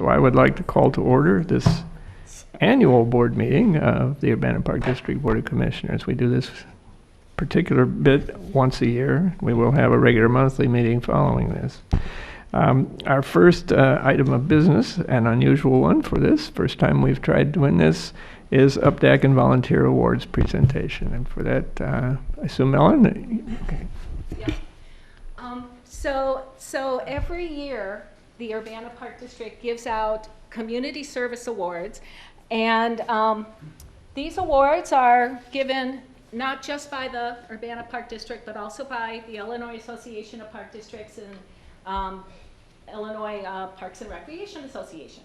So I would like to call to order this annual board meeting of the Urbana Park District Board of Commissioners. We do this particular bit once a year. We will have a regular monthly meeting following this. Our first item of business, an unusual one for this, first time we've tried doing this, is UPDAC and Volunteer Awards presentation. And for that, I assume Ellen? Okay. Yep. So every year, the Urbana Park District gives out community service awards. And these awards are given not just by the Urbana Park District, but also by the Illinois Association of Park Districts and Illinois Parks and Recreation Association.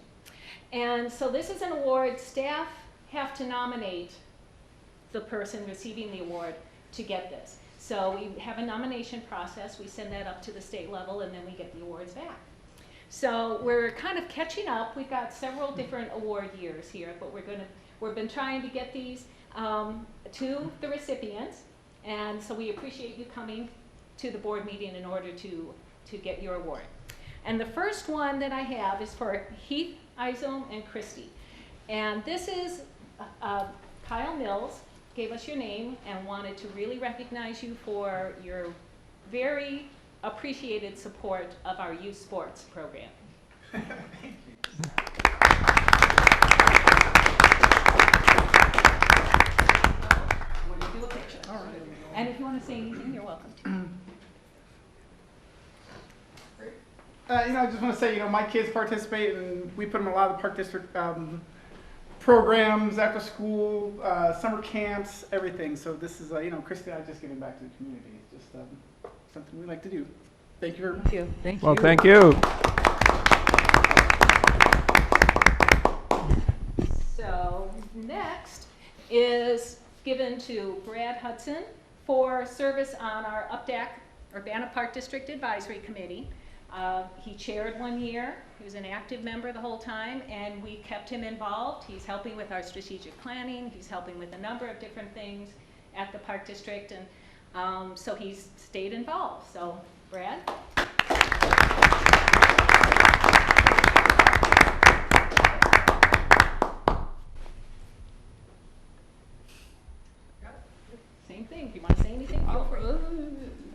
And so this is an award. Staff have to nominate the person receiving the award to get this. So we have a nomination process. We send that up to the state level, and then we get the awards back. So we're kind of catching up. We've got several different award years here, but we've been trying to get these to the recipients. And so we appreciate you coming to the board meeting in order to get your award. And the first one that I have is for Heath, Izum, and Christy. And this is Kyle Mills gave us your name and wanted to really recognize you for your very appreciated support of our youth sports program. Thank you. Want to do a picture? All right. And if you want to say anything, you're welcome to. I just want to say, my kids participate, and we put them in a lot of the Park District programs, after school, summer camps, everything. So this is, Christy and I just giving back to the community. It's just something we like to do. Thank you very much. Thank you. Well, thank you. So next is given to Brad Hudson for service on our UPDAC, Urbana Park District Advisory Committee. He chaired one year. He was an active member the whole time, and we kept him involved. He's helping with our strategic planning. He's helping with a number of different things at the Park District, and so he's stayed involved. So, Brad? Same thing. If you want to say anything, feel free.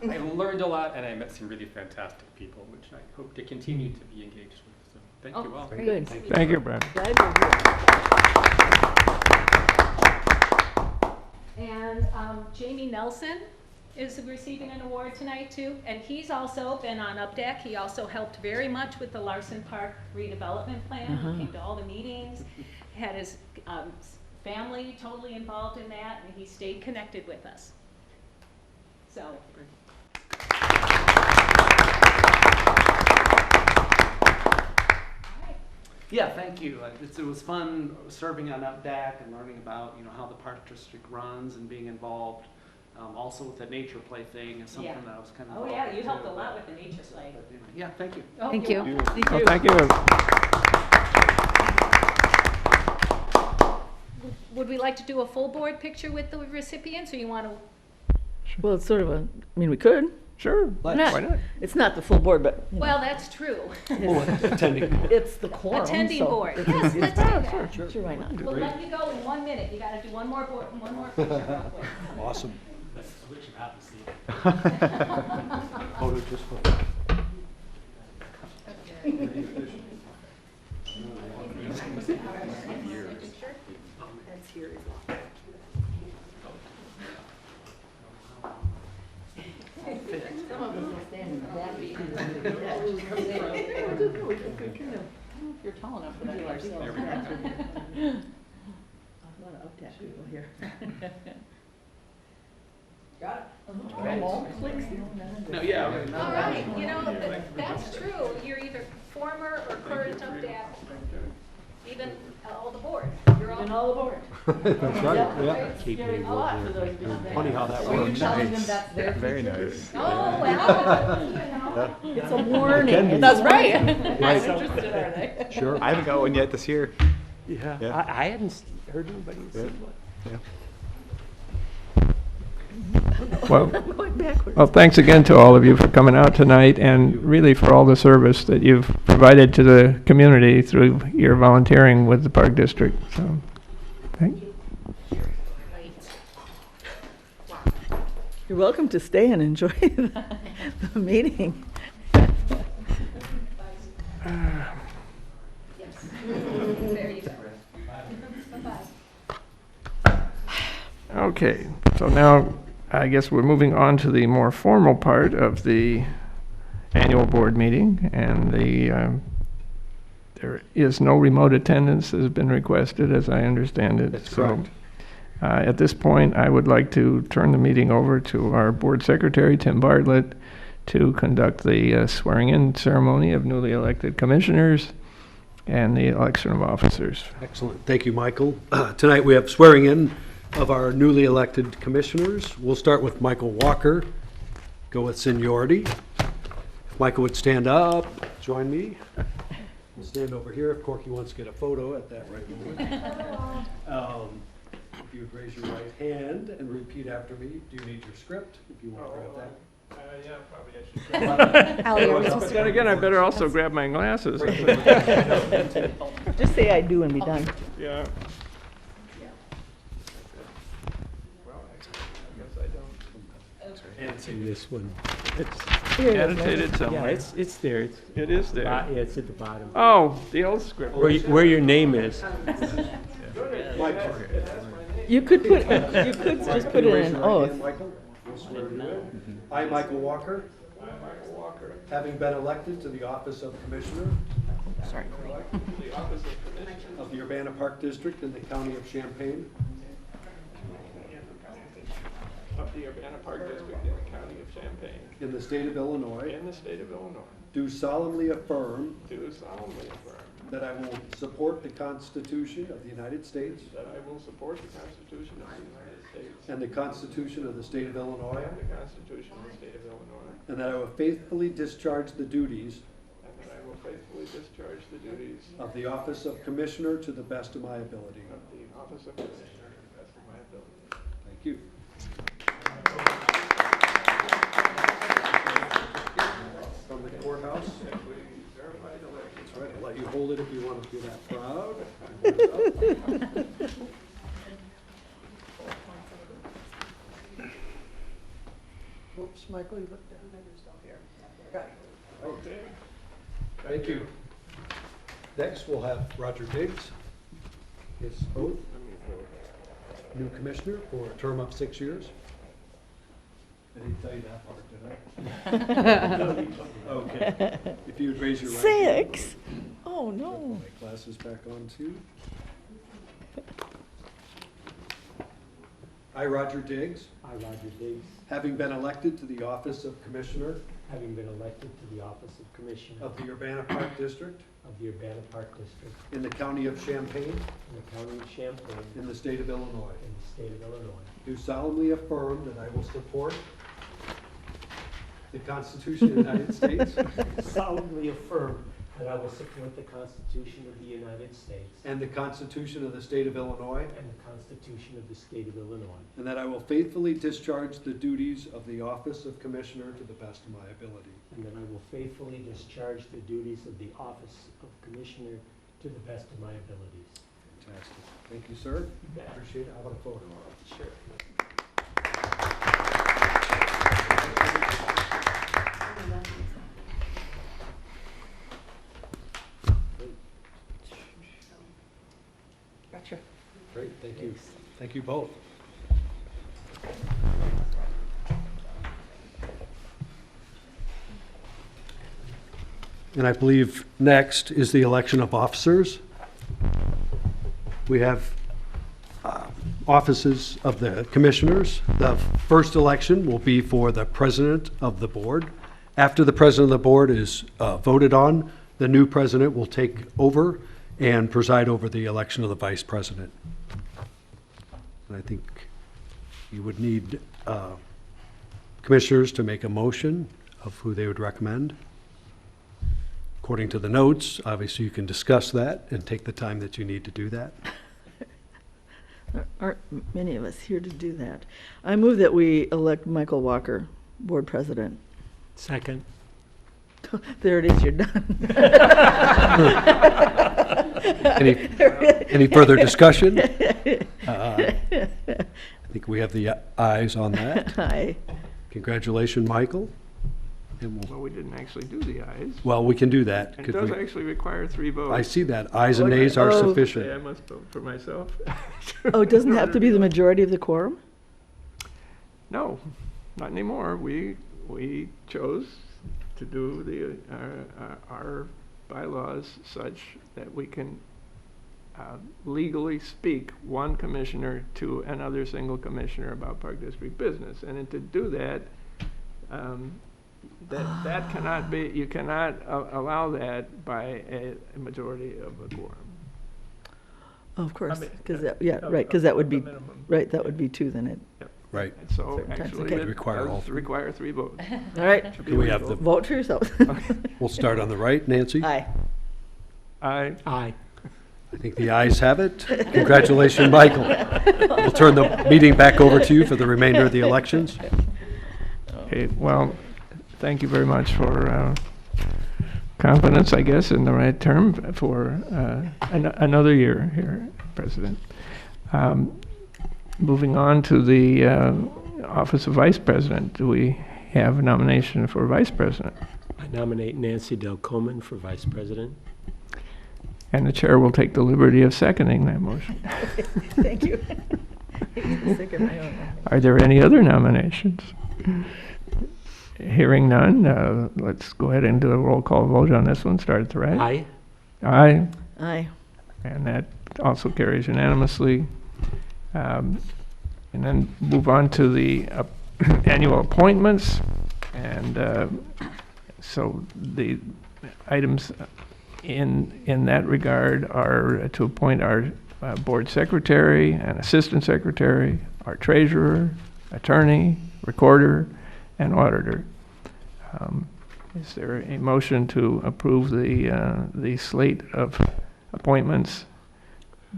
I learned a lot, and I met some really fantastic people, which I hope to continue to be engaged with. So thank you all. Very good. Thank you, Brad. And Jamie Nelson is receiving an award tonight too, and he's also been on UPDAC. He also helped very much with the Larson Park redevelopment plan. He came to all the meetings, had his family totally involved in that, and he stayed connected with us. So. Yeah, thank you. It was fun serving on UPDAC and learning about how the Park District runs and being involved. Also with the nature play thing is something that I was kind of. Oh yeah, you helped a lot with the nature play. Yeah, thank you. Oh, Thank you. Well, thank you. Would we like to do a full board picture with the recipients, or you want to? Well, it's sort of we could. Sure. Why Why not? It's not the full board, but Well, that's true. it's the quorum. Attending so board. it's- Yes, let's do that. Sure, why not? We'll let you go in 1 minute. You got to do one more picture real quick. Awesome. Let's switch them out and see. Photo just for. Some of us will stand in that view. You're tall enough for that. There we go. A lot of UPDAC people here. Got it. No, yeah. All right, that's true. You're either former or current UPDAC, even all the board. You're all. And all aboard. That's right, yeah. It's a lot for those big things. Funny how that So you're works. telling them that's their Very future? nice. Oh, well, It's a warning. Can be. That's right. Right. Interested, are they? Sure. I haven't got one yet this year. Yeah, Yeah. I hadn't heard anybody say Yeah. what. Yeah. Well, Going backwards. well, thanks again to all of you for coming out tonight and really for all the service that you've provided to the community through your volunteering with the Park District. So, thank you. You're welcome to stay and enjoy the meeting. Okay, so now I guess we're moving on to the more formal part of the annual board meeting, and there is no remote attendance that has been requested, as I understand it. That's So, correct. at this point, I would like to turn the meeting over to our board secretary, Tim Bartlett, to conduct the swearing-in ceremony of newly elected commissioners and the election of officers. Excellent. Thank you, Michael. Tonight we have swearing in of our newly elected commissioners. We'll start with Michael Walker. Go with seniority. If Michael would stand up, join me. We'll stand over here if Corky wants to get a photo at that right moment. If you would raise your right hand and repeat after me. Do you need your script? If you want to grab that. Yeah, probably I should. But then again, I better also grab my glasses. Just say I do and be done. Yeah. Well, I guess I don't. And in this one. Here it is, Annotated Yeah, somewhere. it's there. It is there. Yeah, it's at the bottom. Oh, the old script. Where your name is. You could just put it in an oath. Michael, we'll swear you in. I, Michael Walker, having been elected to the office of Commissioner of the Urbana Park District in the County of Champaign, Of the Urbana Park District in the County of Champaign, in the state of Illinois, in the state of Illinois, do solemnly affirm do solemnly affirm that I will support the Constitution of the United States that I will support the Constitution of the United States and the Constitution of the state of Illinois, and the Constitution of the state of Illinois, and that I will faithfully discharge the duties and that I will faithfully discharge the duties of the office of Commissioner to the best of my ability. of the office of Commissioner to the best of my ability. Thank you. From the courthouse. That's right, I'll let you hold it if you want to be that proud. Oops, Michael, you look down. Okay. Thank you. Next, we'll have Roger Diggs, his oath, new commissioner for a term of 6 years. I didn't tell you that part, did I? Okay. If you would raise your right hand. 6? Oh, no. Put my glasses back on too. I, Roger Diggs, I, Roger Diggs, having been elected to the office of Commissioner having been elected to the office of Commissioner of the Urbana Park District of the Urbana Park District in the County of Champaign in the County of Champaign in the state of Illinois, in the state of Illinois, do solemnly affirm that I will support the Constitution of the United States solemnly affirm that I will support the Constitution of the United States and the Constitution of the state of Illinois, and the Constitution of the state of Illinois, and that I will faithfully discharge the duties of the office of Commissioner to the best of my ability. and that I will faithfully discharge the duties of the office of Commissioner to the best of my abilities. Fantastic. Thank you, sir. bet. Appreciate it. How about a photo? Sure. Gotcha. Great, thank you. Thank you both. And I believe next is the election of officers. We have offices of the commissioners. The first election will be for the president of the board. After the president of the board is voted on, the new president will take over and preside over the election of the vice president. And I think you would need commissioners to make a motion of who they would recommend. According to the notes, obviously you can discuss that and take the time that you need to do that. There aren't many of us here to do that. I move that we elect Michael Walker, board president. Second. There it is, you're done. Any further discussion? I think we have the ayes on that. Aye. Congratulations, Michael. And Well, we didn't actually do the ayes. well, we can do that. It Could does we- actually require 3 votes. I see that. Ayes and nays are Oh. Say I sufficient. must vote for myself. Oh, it doesn't have to be the majority of the quorum? No, not anymore. We chose to do our bylaws such that we can legally speak one commissioner to another single commissioner about Park District business. And then to do that, that cannot be, you cannot allow that by a majority of a quorum. Oh, of course, mean, because that would Of be, the minimum. right, that would be 2 then it, Right. And so Certain times, actually okay. it Require all does three. require 3 votes. all right, to be Do we have legal. the, vote for yourself. we'll start on the right, Nancy? Aye. Aye. Aye. I think the ayes have it. Congratulations, Michael. We'll turn the meeting back over to you for the remainder of the elections. Okay, well, thank you very much for confidence, I guess, in the right term, for another year here, President. Moving on to the office of Vice President, do we have a nomination for Vice President? I nominate Nancy Del Coman for Vice President. And the chair will take the liberty of seconding that motion. Thank you. Sick of my own. Are there any other nominations? Hearing none, let's go ahead and do a roll call vote on this one. Start at the right. Aye. Aye. Aye. And that also carries unanimously. And then move on to the annual appointments. And so the items in that regard are to appoint our board secretary and assistant secretary, our treasurer, attorney, recorder, and auditor. Is there a motion to approve the slate of appointments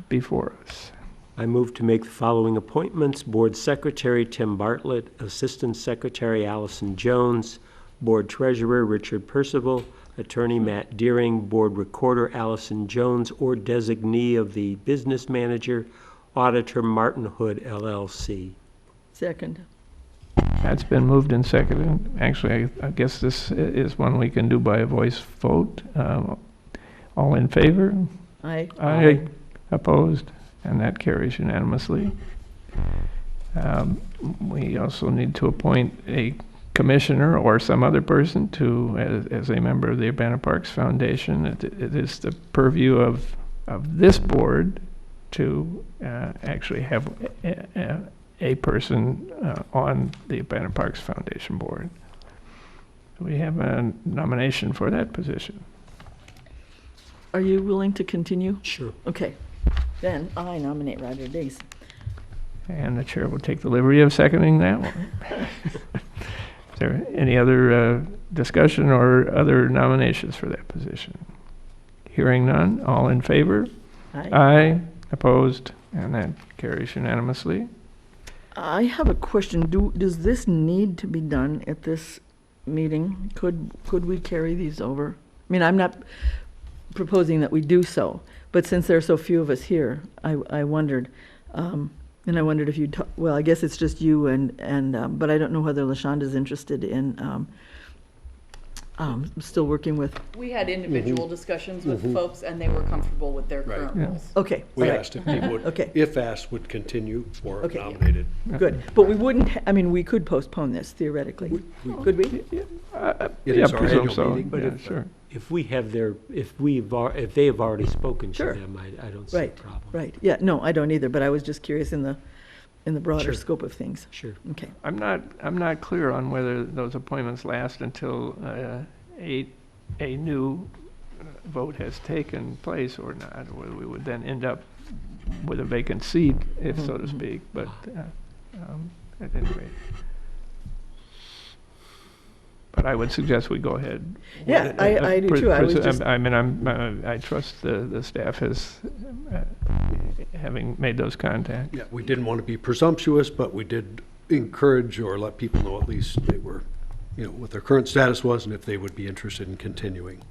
before us? I move to make the following appointments: Board Secretary Tim Bartlett, Assistant Secretary Allison Jones, Board Treasurer Richard Percival, Attorney Matt Deering, Board Recorder Allison Jones or designee of the Business Manager, Auditor Martin Hood LLC. Second. That's been moved and seconded. Actually, I guess this is one we can do by a voice vote. All in favor? Aye. Aye. Opposed? And that carries unanimously. We also need to appoint a commissioner or some other person to, as a member of the Urbana Parks Foundation. It is the purview of this board to actually have a person on the Urbana Parks Foundation board. We have a nomination for that position. Are you willing to continue? Sure. Okay. Then I nominate Roger Diggs. And the chair will take the liberty of seconding that one. Is there any other discussion or other nominations for that position? Hearing none, all in favor? Aye. Aye. Opposed? And that carries unanimously. I have a question. Does this need to be done at this meeting? Could we carry these over? I mean, I'm not proposing that we do so, but since there are so few of us here, I wondered, and I wondered if you'd, well, I guess it's just you but I don't know whether LaShonda's interested in still working with, We had individual discussions with folks, and they were comfortable with their Right. current Yeah. roles. okay. We all right, asked if he would, Okay. if asked, would continue or Okay. nominated. Good. But we wouldn't, I mean, we could postpone this theoretically. Could we? It Yeah, is our presume annual so. meeting. Yeah, sure. If we have if they have already spoken to Sure. them, I don't see a Right, problem. right. Yeah, no, I don't either, but I was just curious in the broader Sure. scope of things. Sure. Okay. I'm not clear on whether those appointments last until a new vote has taken place or not, or whether we would then end up with a vacant seat, if so to speak, but at any rate. But I would suggest we go ahead. Yeah, with it. I do too. I was just- I mean, I trust the staff has having made those contacts. Yeah, we didn't want to be presumptuous, but we did encourage or let people know at least they were, what their current status was and if they would be interested in continuing.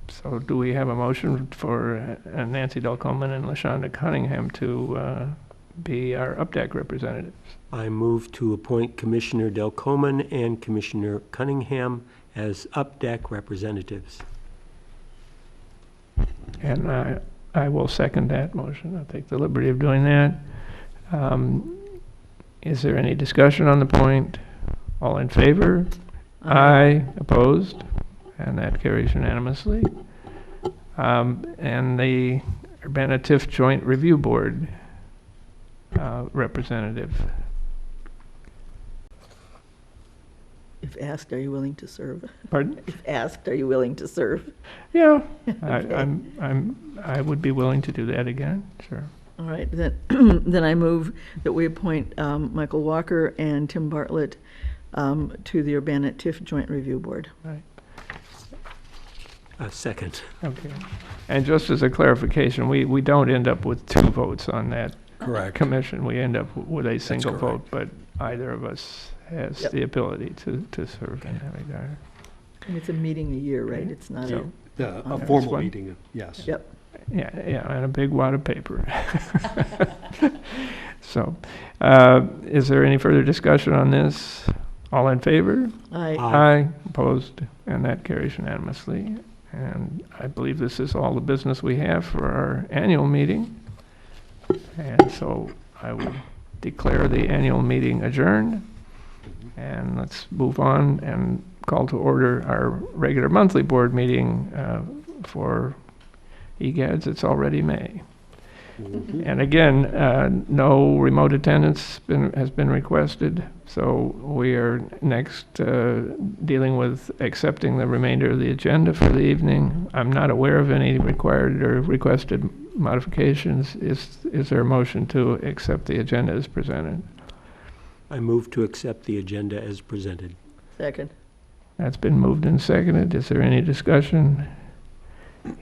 So do we have a motion for Nancy Delcomen and LaShonda Cunningham to be our UPDAC representatives? I move to appoint Commissioner Delcomen and Commissioner Cunningham as UPDAC representatives. And I will second that motion. I'll take the liberty of doing that. Is there any discussion on the point? All in favor? Aye. Opposed? And that carries unanimously. And the Urbana TIF Joint Review Board representative. If asked, are you willing to serve? Pardon? If asked, are you willing to serve? Yeah, Okay. I would be willing to do that again, sure. All right, then, then I move that we appoint Michael Walker and Tim Bartlett to the Urbana TIF Joint Review Board. Right. Second. Okay. And just as a clarification, we don't end up with 2 votes on that Correct. commission. We end up with a single vote, correct. but either of us has Yep. the ability to serve in that regard. And it's a meeting a year, right? It's not a, So, A That's formal one. meeting, yes. yep. yeah, and a big wad of paper. So, is there any further discussion on this? All in favor? I, Aye. Opposed? And that carries unanimously. And I believe this is all the business we have for our annual meeting. And so I will declare the annual meeting adjourned. And let's move on and call to order our regular monthly board meeting for EGADS. It's already May. And again, no remote attendance has been requested, so we are next dealing with accepting the remainder of the agenda for the evening. I'm not aware of any required or requested modifications. Is there a motion to accept the agenda as presented? I move to accept the agenda as presented. second. That's been moved and seconded. Is there any discussion?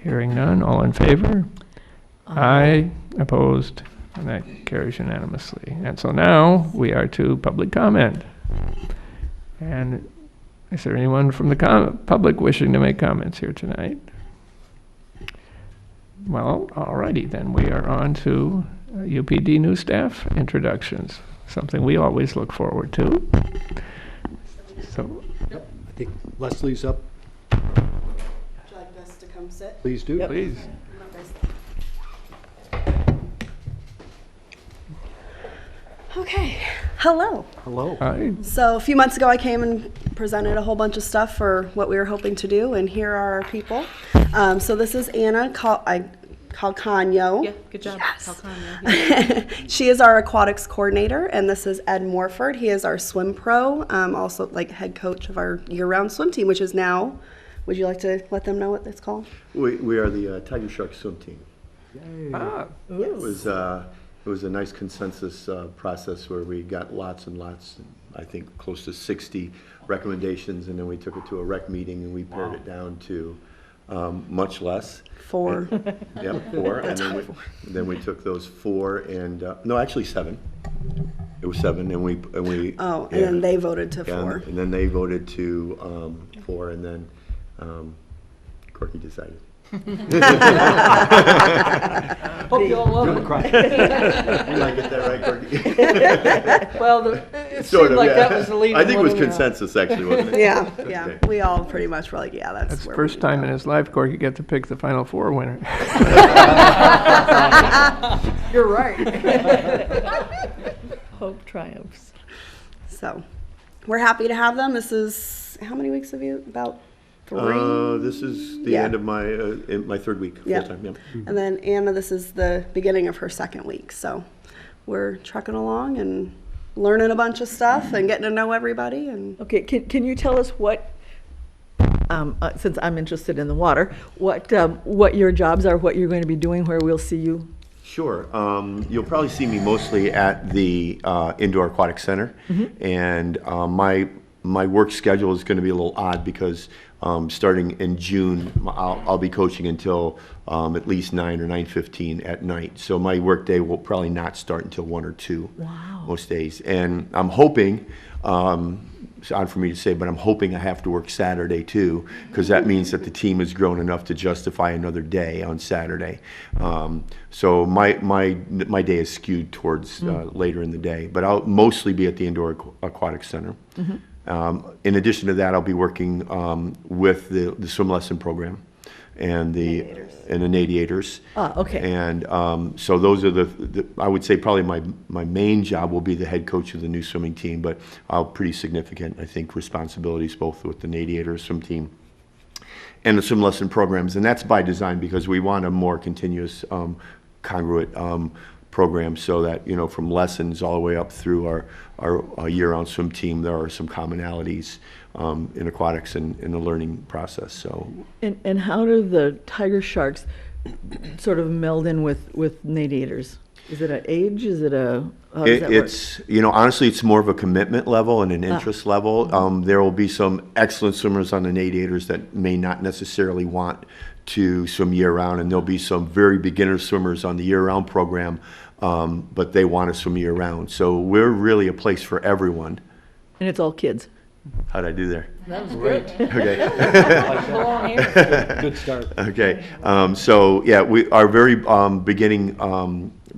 Hearing none. All in favor? Aye. Opposed? And that carries unanimously. And so now we are to public comment. And is there anyone from the public wishing to make comments here tonight? Well, all righty then. We are on to UPD new staff introductions, something we always look forward to. So, I think Leslie's up. Would you like us to come sit? Please do. please. Okay. Hello. Hello. Aye. So a few months ago, I came and presented a whole bunch of stuff for what we were hoping to do, and here are our people. So this is Anna Calcagno. Yeah, good job. Yes. Calcagno. She is our aquatics coordinator, and this is Ed Morford. He is our swim pro, also like head coach of our year-round swim team, which is now. Would you like to let them know what it's called? We are the Tiger Shark swim team. Ah, It was a nice consensus process where we got lots and lots, I think close to 60 recommendations, and then we took it to a rec meeting and we pared it down to much less. 4. Yep, 4. And then we took those 4 and, no, actually 7. It was 7 and we Oh, and yeah. then they voted to 4. And then they voted to 4 and then Corky decided. Hope you all love it. Did I get that right, Corky? Well, it Sort seemed of, like yeah. that was the leading I think it was one, yeah. consensus, actually, wasn't it? Yeah. Okay. We all pretty much were like, yeah, that's that's the where first we time go. in his life Corky get to pick the Final Four winner. You're right. Hope triumphs. So, we're happy to have them. This is, how many weeks have you, about 3? This is the Yeah. end of my my 3rd week, Yeah. full-time, yeah. And then Anna, this is the beginning of her 2nd week. So, we're trucking along and learning a bunch of stuff and getting to know everybody. And Okay, can you tell us what, since I'm interested in the water, what your jobs are, what you're going to be doing, where we'll see you? Sure. You'll probably see me mostly at the Indoor Aquatic Center. And my my work schedule is going to be a little odd because starting in June, I'll be coaching until at least 9 or 9:15 at night. So my work day will probably not start until 1 or 2 most days. And I'm hoping, it's odd for me to say, but I'm hoping I have to work Saturday too, because that means that the team has grown enough to justify another day on Saturday. So my day is skewed towards later in the day, but I'll mostly be at the Indoor Aquatic Center. In addition to that, I'll be working with the swim lesson program and the Nadiators. Okay. And so those are the I would say probably my main job will be the head coach of the new swimming team, but pretty significant, I think, responsibilities both with the Nadiators swim team and the swim lesson programs. And that's by design because we want a more continuous, congruent program so that, you know, from lessons all the way up through our year-round swim team, there are some commonalities in aquatics and in the learning process. So, And how do the tiger sharks sort of meld in with Nadiators? Is it an age? Is it a, how does that work? It's, you know, honestly, it's more of a commitment level and an interest level. There will be some excellent swimmers on the Nadiators that may not necessarily want to swim year-round, and there'll be some very beginner swimmers on the year-round program, but they want to swim year-round. So we're really a place for everyone. And it's all kids? How'd I do there? That was good. Okay. Good start. Okay. So, yeah, our very beginning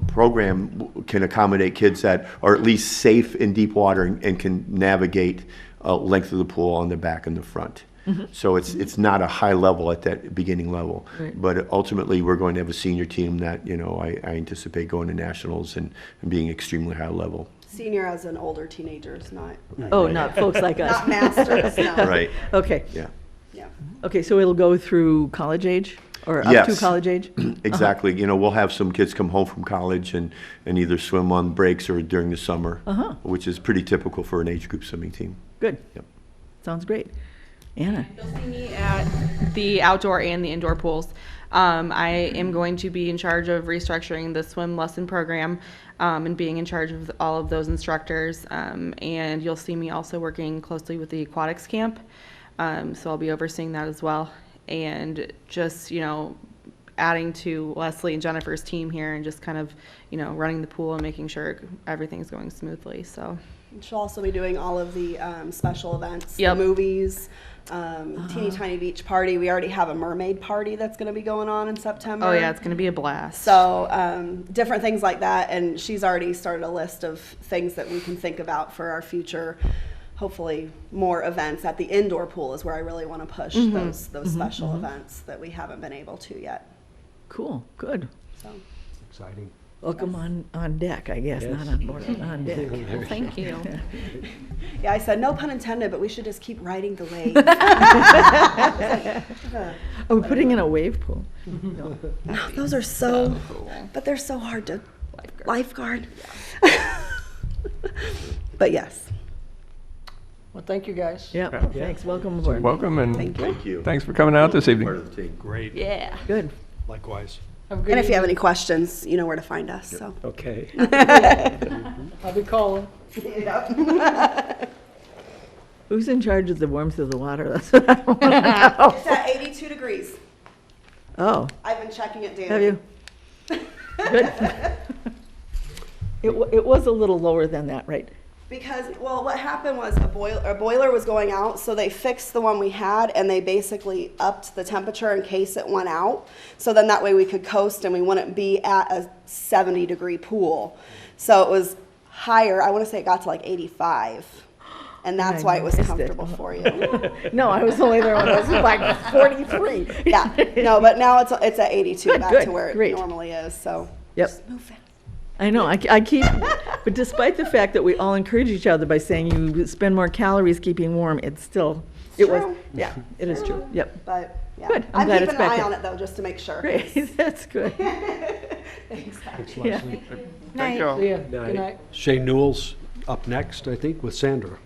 program can accommodate kids that are at least safe in deep water and can navigate length of the pool on the back and the front. So it's not a high level at that beginning level, but ultimately we're going to have a senior team that, you know, I anticipate going to nationals and being extremely high level. Senior as in older teenagers, not Not folks like us. not masters. No. Right. Okay. Yeah. Yeah. Okay, so it'll go through college age or up to Yes. college age? Exactly. You know, we'll have some kids come home from college and either swim on breaks or during the summer, which is pretty typical for an age group swimming team. Good. Yep. Sounds great. Anna? You'll see me at the outdoor and the indoor pools. I am going to be in charge of restructuring the swim lesson program and being in charge of all of those instructors. And you'll see me also working closely with the aquatics camp. So I'll be overseeing that as well. And just, you know, adding to Leslie and Jennifer's team here and just kind of, you know, running the pool and making sure everything's going smoothly. So She'll also be doing all of the special events, Yep. the movies, Teeny Tiny Beach Party. We already have a mermaid party that's going to be going on in September. oh yeah, it's going to be a blast. So different things like that, and she's already started a list of things that we can think about for our future. Hopefully, more events at the indoor pool is where I really want to push those special events that we haven't been able to yet. Cool, good. So Exciting. Welcome on deck, I guess, Yes. not on board, on deck. Thank you. yeah, I said no pun intended, but we should just keep riding the wave. Are we putting in a wave pool? No. Oh, those are so, but they're so hard to lifeguard. But yes. Well, thank you, guys. Yeah, thanks, welcome aboard. Welcome and Thank you. thanks for coming out this Part evening. of the team. Great. Yeah. Good. Likewise. Have a good And if you have evening. any questions, you know where to find us. So. Okay. I'll be calling. Who's in charge of the warmth of the water? That's what I want to know. It's at 82 degrees. Oh, I've been checking it daily. have you? Good. It was a little lower than that, right? Because, well, what happened was a boiler was going out, so they fixed the one we had, and they basically upped the temperature in case it went out. So then that way we could coast and we wouldn't be at a 70-degree pool. So it was higher. I want to say it got to like 85. And that's I why it was missed it. comfortable for you. No, I was only there when I was like 43. Yeah, no, but now it's at 82, Good, back good, to where it great. normally is, so. Yep. Just move fast. I know, I keep, but despite the fact that we all encourage each other by saying you spend more calories keeping warm, it's still, it was, True. yeah, it is true, yep. But, yeah. Good, I'm glad it's keeping back an eye in. on it, though, just to make sure. Great, that's good. Thanks. Thanks, Yeah. Leslie. Thank you all. See ya. Good night. Shane Newell's up next, I think, with Sandra.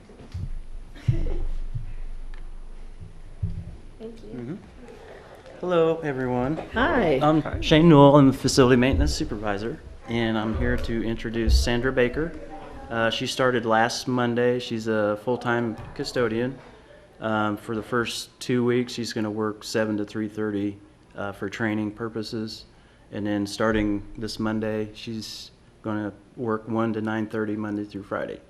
Hello, everyone. Hi. I'm Shane Newell. I'm the facility maintenance supervisor, and I'm here to introduce Sandra Baker, She started last Monday. She's a full-time custodian. For the first 2 weeks, she's going to work 7 to 3:30 for training purposes. And then starting this Monday, she's going to work 1 to 9:30 Monday through Friday.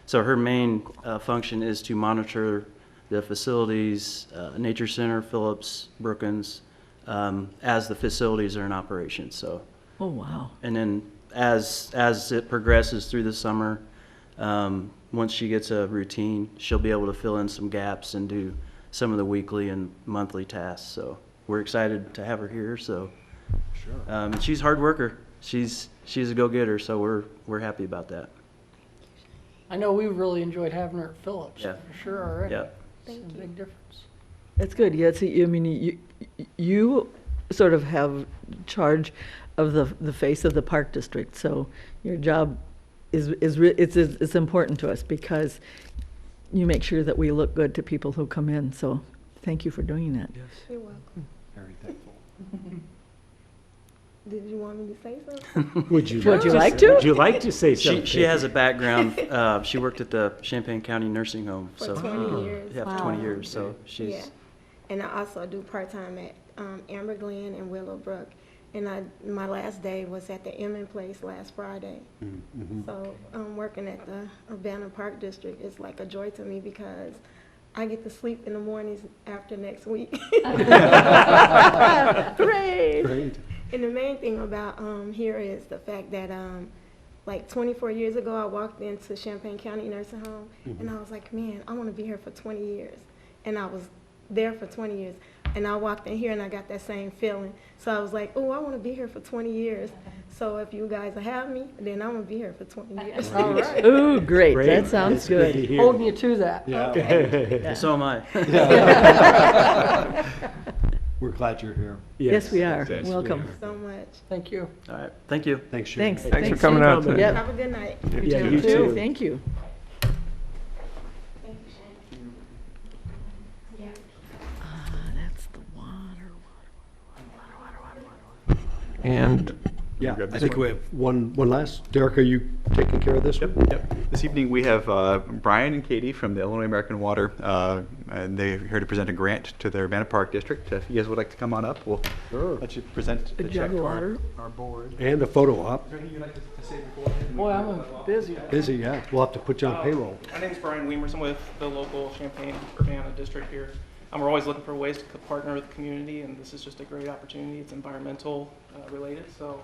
So her main function is to monitor the facilities, Nature Center, Phillips, Brookins, as the facilities are in operation. So, Oh, wow. and then as it progresses through the summer, once she gets a routine, she'll be able to fill in some gaps and do some of the weekly and monthly tasks. So we're excited to have her here. So, and she's a hard worker. She's a go-getter. So we're happy about that. I know we really enjoyed having her at Phillips, Yeah. for sure already. Yeah. It's a big difference. That's good. Yeah, I mean, you sort of have charge of the face of the park district, so your job it's important to us because you make sure that we look good to people who come in. So thank you for doing that. Yes. You're welcome. Very thankful. Did you want me to say something? Would you like to? Would you like to say something? She has a background. She worked at the Champaign County Nursing Home. For So 20 years. Yeah, for 20 years. So she's. Yeah. And I also do part-time at Amber Glen and Willowbrook. And my last day was at the Emmon Place last Friday. Mm-hmm. So working at the Urbana Park District is like a joy to me because I get to sleep in the mornings after next week. Hooray! Great. And the main thing about here is the fact that like 24 years ago, I walked into Champaign County Nursing Home, and I was like, man, I want to be here for 20 years. And I was there for 20 years. And I walked in here and I got that same feeling. So I was like, oh, I want to be here for 20 years. So if you guys will have me, then I'm going to be here for 20 years. All right. Ooh, great. Great. That sounds That's good to good. hear. Holding you to that. Yeah. So am I. We're glad you're here. Yes, we are. Yes, we Welcome. Thank you so much. Thank you. All right. Thank you. Thanks, Shane. Thanks. Thanks for coming out today. Yep. Have a good night. Yeah, you too. Thank you. That's the water. And Yeah, I think we have one last. Derek, are you taking care of this one? Yep. This evening we have Brian and Katie from the Illinois American Water, and they're here to present a grant to the Urbana Park District. If you guys would like to come on up, we'll let you present A the jug check of to water. our board. And a photo op. Is there anything you'd like to say beforehand? Boy, I'm busy. Busy, yeah. We'll have to put you on payroll. My name is Brian Weimers. I'm with the local Champaign-Urbana district here. We're always looking for ways to partner with the community, and this is just a great opportunity. It's environmental related, so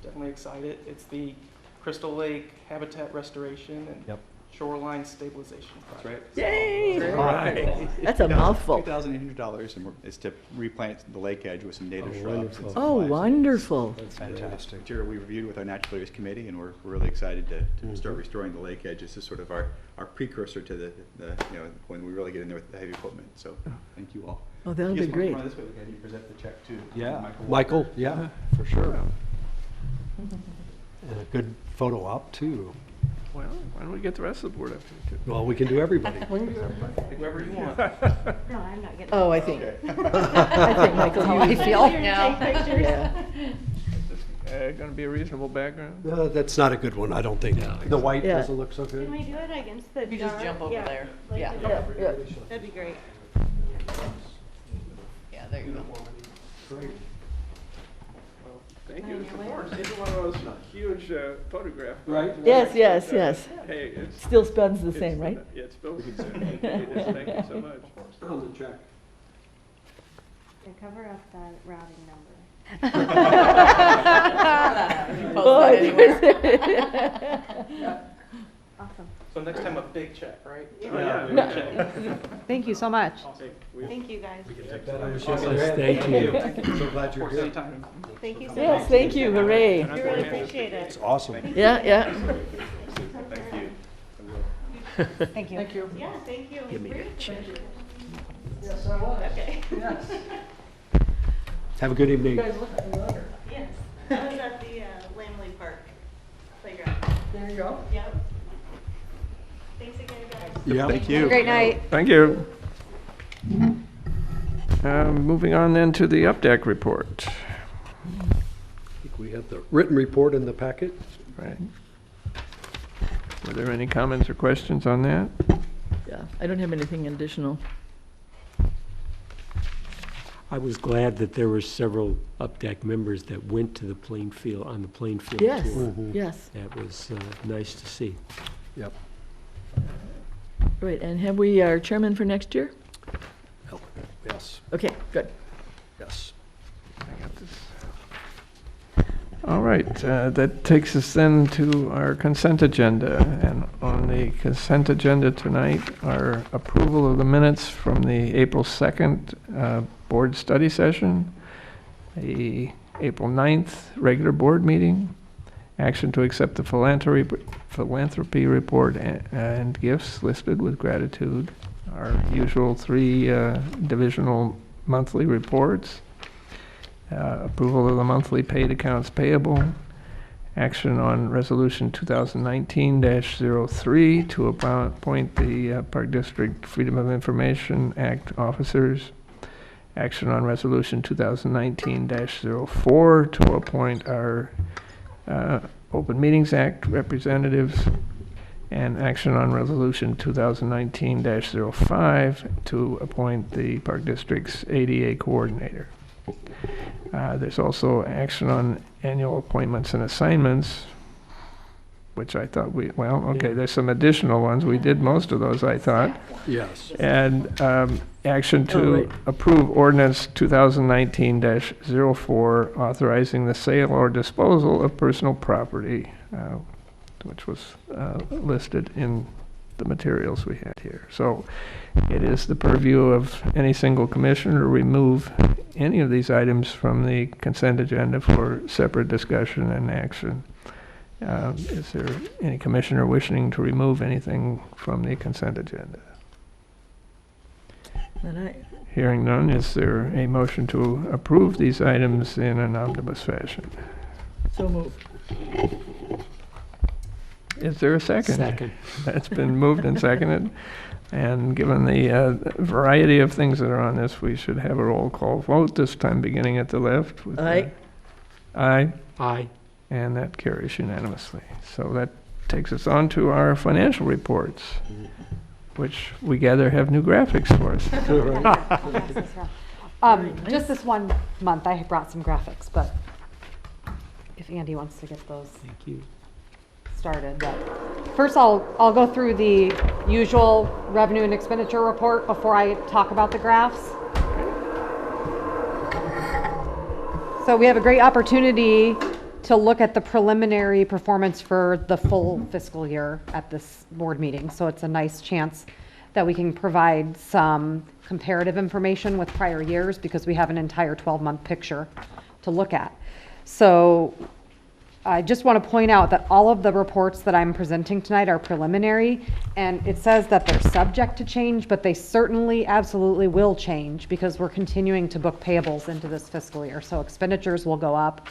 definitely excited. It's the Crystal Lake Habitat Restoration and Shoreline Stabilization Project. Yay! Right. That's a mouthful. $2,800, and is to replant the lake edge with some native shrubs. and some Oh, plants. wonderful. That's fantastic. Material we reviewed with our Natural Areas Committee, and we're really excited to start restoring the lake edge. This is sort of our precursor to the when we really get in there with the heavy equipment. So thank you all. Oh, that'll You be guys wanna great. come on this way, we can have you present the check to Yeah. Michael Walker. Michael, yeah, for sure. And a good photo op, too. well, why don't we get the rest of the board up here too? Well, we can do everybody. Whoever you want. Oh, I think. I think Michael, how I feel. Yeah. Going to be a reasonable background? That's not a good one, I don't think. The white Yeah. doesn't look so good. Can we do it against the You just jump over there. Yeah. That'd be great. Yeah, there you go. Great. Thank you. This is one of those huge photographs. Right. Yes, yes, yes. Hey, it's. Still spends the same, right? Yeah, it spells the same. Thank you so much. On the check. And cover up that routing number. Awesome. So next time a big check, right? Yeah. Big check. Thank you so much. Thank you, guys. Thank you. So glad you're here. Anytime. Thank you so Yes, much. thank you, hooray. We really appreciate it. It's awesome. Yeah, yeah. Thank you. Thank you. Yeah, thank you. Give me that check. Yes, I was. Okay. Yes. Have a good evening. You guys look familiar. Yes. I was at the Lamley Park Playground. There you go. Yep. Thanks again, guys. Yeah. Thank you. Great night. Thank you. Moving on then to the UPDAC report. I think we have the written report in the packet. Right. Were there any comments or questions on that? Yeah, I don't have anything additional. I was glad that there were several UPDAC members that went to the playing field, on the playing field Yes, tour. yes. That was nice to see. Yep. Right, and have we our chairman for next year? Yes, Okay, good. yes. All right, that takes us then to our consent agenda. And on the consent agenda tonight, our approval of the minutes from the April 2nd board study session, the April 9th regular board meeting, action to accept the philanthropy report and gifts listed with gratitude, our usual 3 divisional monthly reports, approval of the monthly paid accounts payable, action on resolution 2019-03 to appoint the Park District Freedom of Information Act officers, action on resolution 2019-04 to appoint our Open Meetings Act representatives, and action on resolution 2019-05 to appoint the Park District's ADA coordinator. There's also action on annual appointments and assignments, which I thought there's some additional ones. We did most of those, I thought. Yes. And action to approve ordinance 2019-04, authorizing the sale or disposal of personal property, which was listed in the materials we had here. So it is the purview of any single commissioner to remove any of these items from the consent agenda for separate discussion and action. Is there any commissioner wishing to remove anything from the consent agenda? Hearing none, is there a motion to approve these items in an omnibus fashion? So moved. Is there a second? Second. That's been moved and seconded. And given the variety of things that are on this, we should have a roll call vote, this time beginning at the left. With Aye. Aye. Aye. And that carries unanimously. So that takes us on to our financial reports, which we gather have new graphics for us. Just this one month, I brought some graphics, but if Andy wants to get those Thank you. started. But first, I'll go through the usual revenue and expenditure report before I talk about the graphs. So we have a great opportunity to look at the preliminary performance for the full fiscal year at this board meeting. So it's a nice chance that we can provide some comparative information with prior years because we have an entire 12-month picture to look at. So I just want to point out that all of the reports that I'm presenting tonight are preliminary, and it says that they're subject to change, but they certainly absolutely will change because we're continuing to book payables into this fiscal year. So expenditures will go up,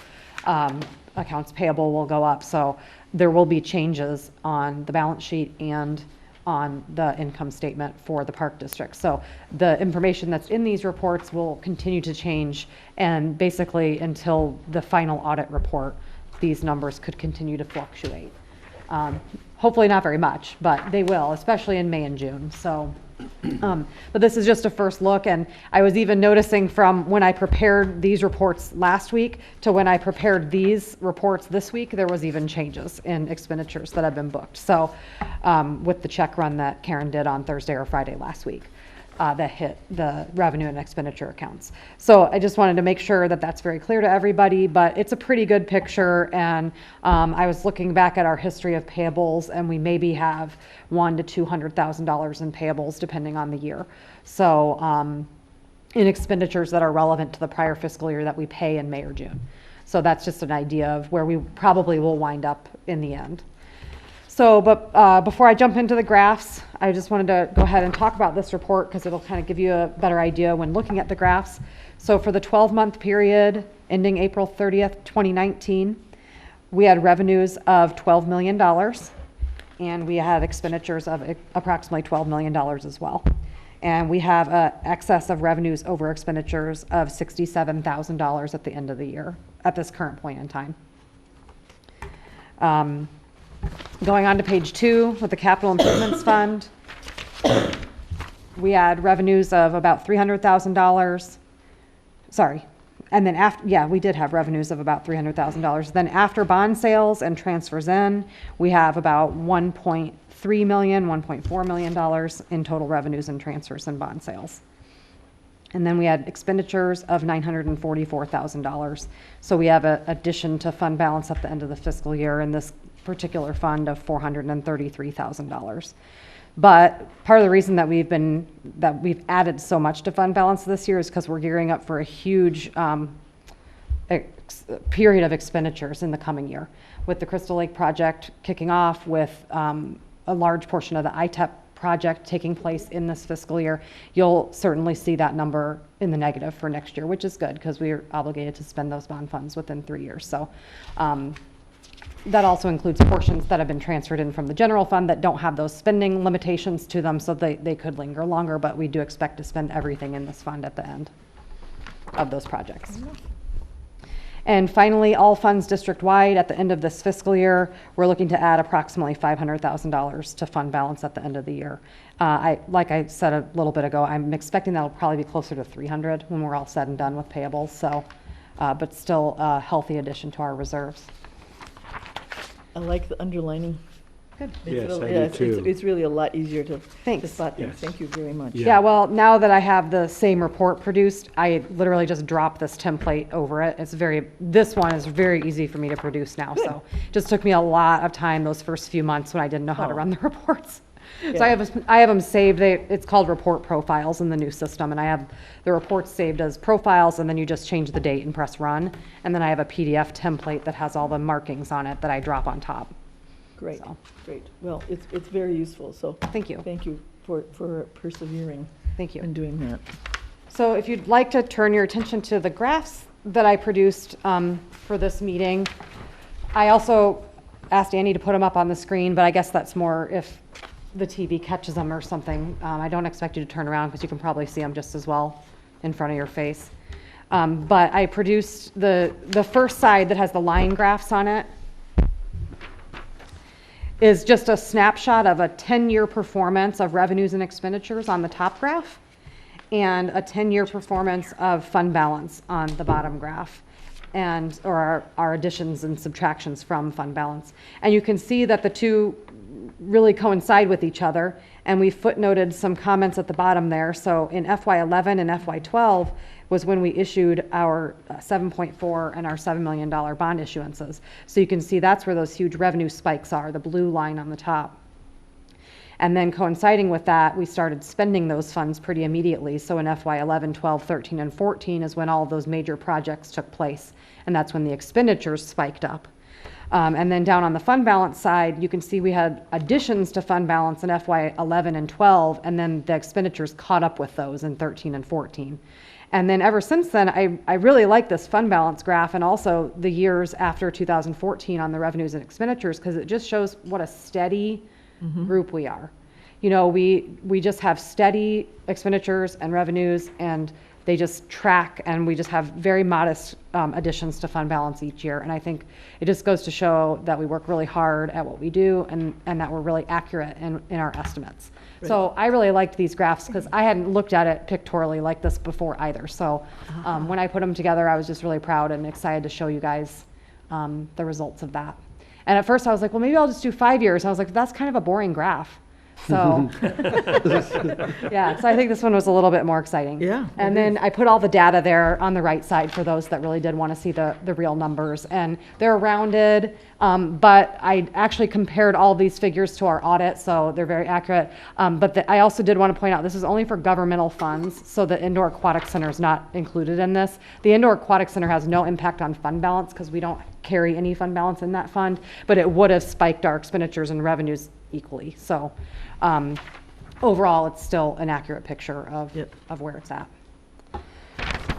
accounts payable will go up. So there will be changes on the balance sheet and on the income statement for the Park District. So the information that's in these reports will continue to change, and basically until the final audit report, these numbers could continue to fluctuate. Hopefully not very much, but they will, especially in May and June. So, but this is just a first look, and I was even noticing from when I prepared these reports last week to when I prepared these reports this week, there was even changes in expenditures that have been booked. So with the check run that Karen did on Thursday or Friday last week, that hit the revenue and expenditure accounts. So I just wanted to make sure that that's very clear to everybody, but it's a pretty good picture. And I was looking back at our history of payables, and we maybe have $100,000 to $200,000 in payables depending on the year. So in expenditures that are relevant to the prior fiscal year that we pay in May or June. So that's just an idea of where we probably will wind up in the end. So, but before I jump into the graphs, I just wanted to go ahead and talk about this report because it'll kind of give you a better idea when looking at the graphs. So for the 12-month period ending April 30th, 2019, we had revenues of $12 million, and we had expenditures of approximately $12 million as well. And we have an excess of revenues over expenditures of $67,000 at the end of the year, at this current point in time. Going on to page 2 with the capital improvements fund, we had revenues of about $300,000. Sorry. And then after, yeah, we did have revenues of about $300,000. Then after bond sales and transfers in, we have about $1.3 million, $1.4 million in total revenues and transfers and bond sales. And then we had expenditures of $944,000. So we have an addition to fund balance at the end of the fiscal year in this particular fund of $433,000. But part of the reason that we've added so much to fund balance this year is because we're gearing up for a huge period of expenditures in the coming year. With the Crystal Lake project kicking off, with a large portion of the ITEP project taking place in this fiscal year, you'll certainly see that number in the negative for next year, which is good because we are obligated to spend those bond funds within 3 years. So that also includes portions that have been transferred in from the general fund that don't have those spending limitations to them, so they could linger longer, but we do expect to spend everything in this fund at the end of those projects. And finally, all funds district-wide at the end of this fiscal year, we're looking to add approximately $500,000 to fund balance at the end of the year. Like I said a little bit ago, I'm expecting that'll probably be closer to 300 when we're all said and done with payables, so, but still a healthy addition to our reserves. I like the underlining. Good. Yes, I do Yeah, too. it's really a lot easier to Thanks. spot things. Yes. Thank you very much. Yeah. Yeah, well, now that I have the same report produced, I literally just drop this template over it. This one is very easy for me to produce now, so just took me a lot of time those first few months when I didn't know how to run the reports. So Yeah. I have them saved. It's called report profiles in the new system, and I have the reports saved as profiles, and then you just change the date and press run. And then I have a PDF template that has all the markings on it that I drop on top. Great, So. great. Well, it's very useful, so. Thank you. Thank you for persevering. Thank you. And doing that. So if you'd like to turn your attention to the graphs that I produced for this meeting, I also asked Annie to put them up on the screen, but I guess that's more if the TV catches them or something. I don't expect you to turn around because you can probably see them just as well in front of your face. But I produced the first side that has the line graphs on it is just a snapshot of a 10-year performance of revenues and expenditures on the top graph, and a 10-year performance of fund balance on the bottom graph, or our additions and subtractions from fund balance. And you can see that the two really coincide with each other, and we footnoted some comments at the bottom there. So in FY11 and FY12 was when we issued our 7.4 and our $7 million bond issuances. So you can see that's where those huge revenue spikes are, the blue line on the top. And then coinciding with that, we started spending those funds pretty immediately. So in FY11, 12, 13, and 14 is when all of those major projects took place. And that's when the expenditures spiked up. And then down on the fund balance side, you can see we had additions to fund balance in FY11 and 12, and then the expenditures caught up with those in 13 and 14. And then ever since then, I really like this fund balance graph, and also the years after 2014 on the revenues and expenditures, because it just shows what a steady group we are. You know, we just have steady expenditures and revenues, and they just track, and we just have very modest additions to fund balance each year. And I think it just goes to show that we work really hard at what we do, and that we're really accurate in our estimates. Right. So I really liked these graphs because I hadn't looked at it pictorially like this before either. So when I put them together, I was just really proud and excited to show you guys the results of that. And at first I was like, well, maybe I'll just do 5 years. I was like, that's kind of a boring graph. So, yeah, so I think this one was a little bit more exciting. Yeah. And then I put all the data there on the right side for those that really did want to see the real numbers. And they're rounded, but I actually compared all these figures to our audit, so they're very accurate. But I also did want to point out, this is only for governmental funds, so the Indoor Aquatic Center is not included in this. The Indoor Aquatic Center has no impact on fund balance because we don't carry any fund balance in that fund, but it would have spiked our expenditures and revenues equally. So overall, it's still an accurate picture of where it's at.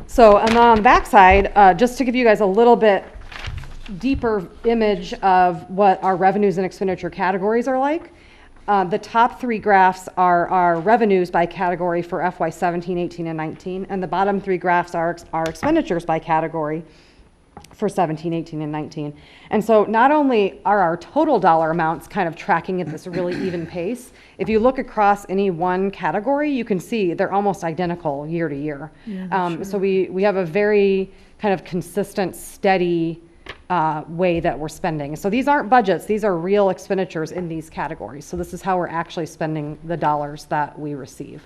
So and on the backside, just to give you guys a little bit deeper image of what our revenues and expenditure categories are like. The top three graphs are our revenues by category for FY17, 18, and 19, and the bottom three graphs are our expenditures by category for 17, 18, and 19. And so not only are our total dollar amounts kind of tracking at this really even pace, if you look across any one category, you can see they're almost identical year to year. So we have a very kind of consistent, steady way that we're spending. So these aren't budgets, these are real expenditures in these categories. So this is how we're actually spending the dollars that we receive.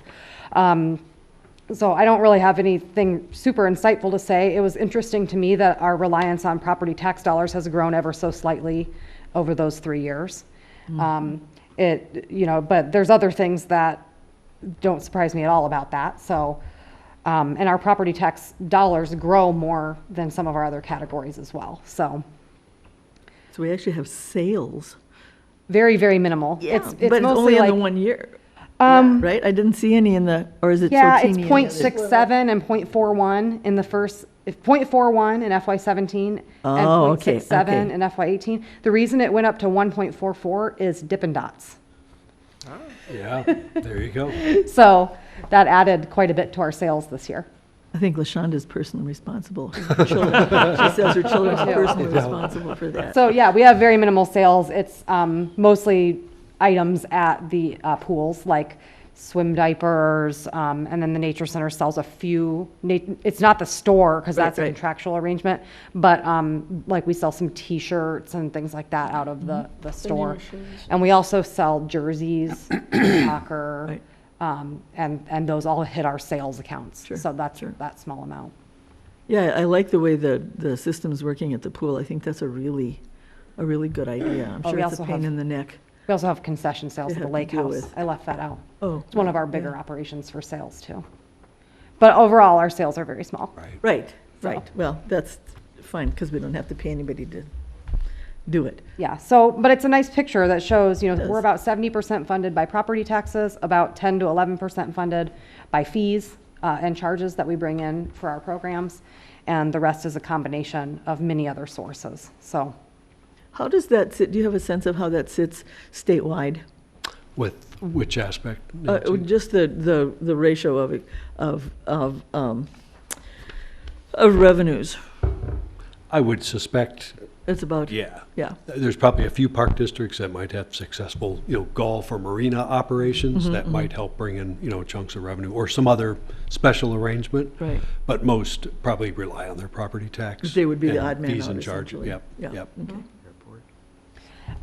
So I don't really have anything super insightful to say. It was interesting to me that our reliance on property tax dollars has grown ever so slightly over those 3 years. But there's other things that don't surprise me at all about that. So, and our property tax dollars grow more than some of our other categories as well. So we actually have sales. Very, very minimal. Yeah, it's but it's mostly only like in the 1 year. Yeah, right? I didn't see any in the, or is it so yeah, teeny? it's in the others? 0.67 and 0.41 in the first, 0.41 in FY17 and Oh, okay, 0.67 okay. in FY18. The reason it went up to 1.44 is Dippin' Dots. Yeah, there you go. So that added quite a bit to our sales this year. I think LaShonda's personally responsible. Her children- She says her children are personally responsible for that. So yeah, we have very minimal sales. It's mostly items at the pools, like swim diapers, and then the nature center sells a few. It's not the store because that's a contractual arrangement, but like we sell some T-shirts and things like that out of the store, and we also sell jerseys, soccer, and those all hit our sales accounts. So that's that small amount. Yeah, I like the way the system's working at the pool. I think that's a really good idea. I'm sure it's a pain in the neck. We also have concession sales They at the have to lake deal house. with. I left that out. Oh, It's one of our right, bigger yeah. operations for sales too. But overall, our sales are very small. Right. So- Well, that's fine because we don't have to pay anybody to do it. Yeah, so, but it's a nice picture that shows, It does. we're about 70% funded by property taxes, about 10 to 11% funded by fees and charges that we bring in for our programs, and the rest is a combination of many other sources, so. How does that sit? Do you have a sense of how that sits statewide? With which aspect? Nancy? Just the ratio of revenues. I would suspect, It's about. yeah. Yeah. There's probably a few park districts that might have successful, golf or marina operations that might help bring in, chunks of revenue or some other special arrangement. Right. But most probably rely on their property tax. They would be the and odd man fees out, and charges. essentially. Yep, Yeah. yep. Okay.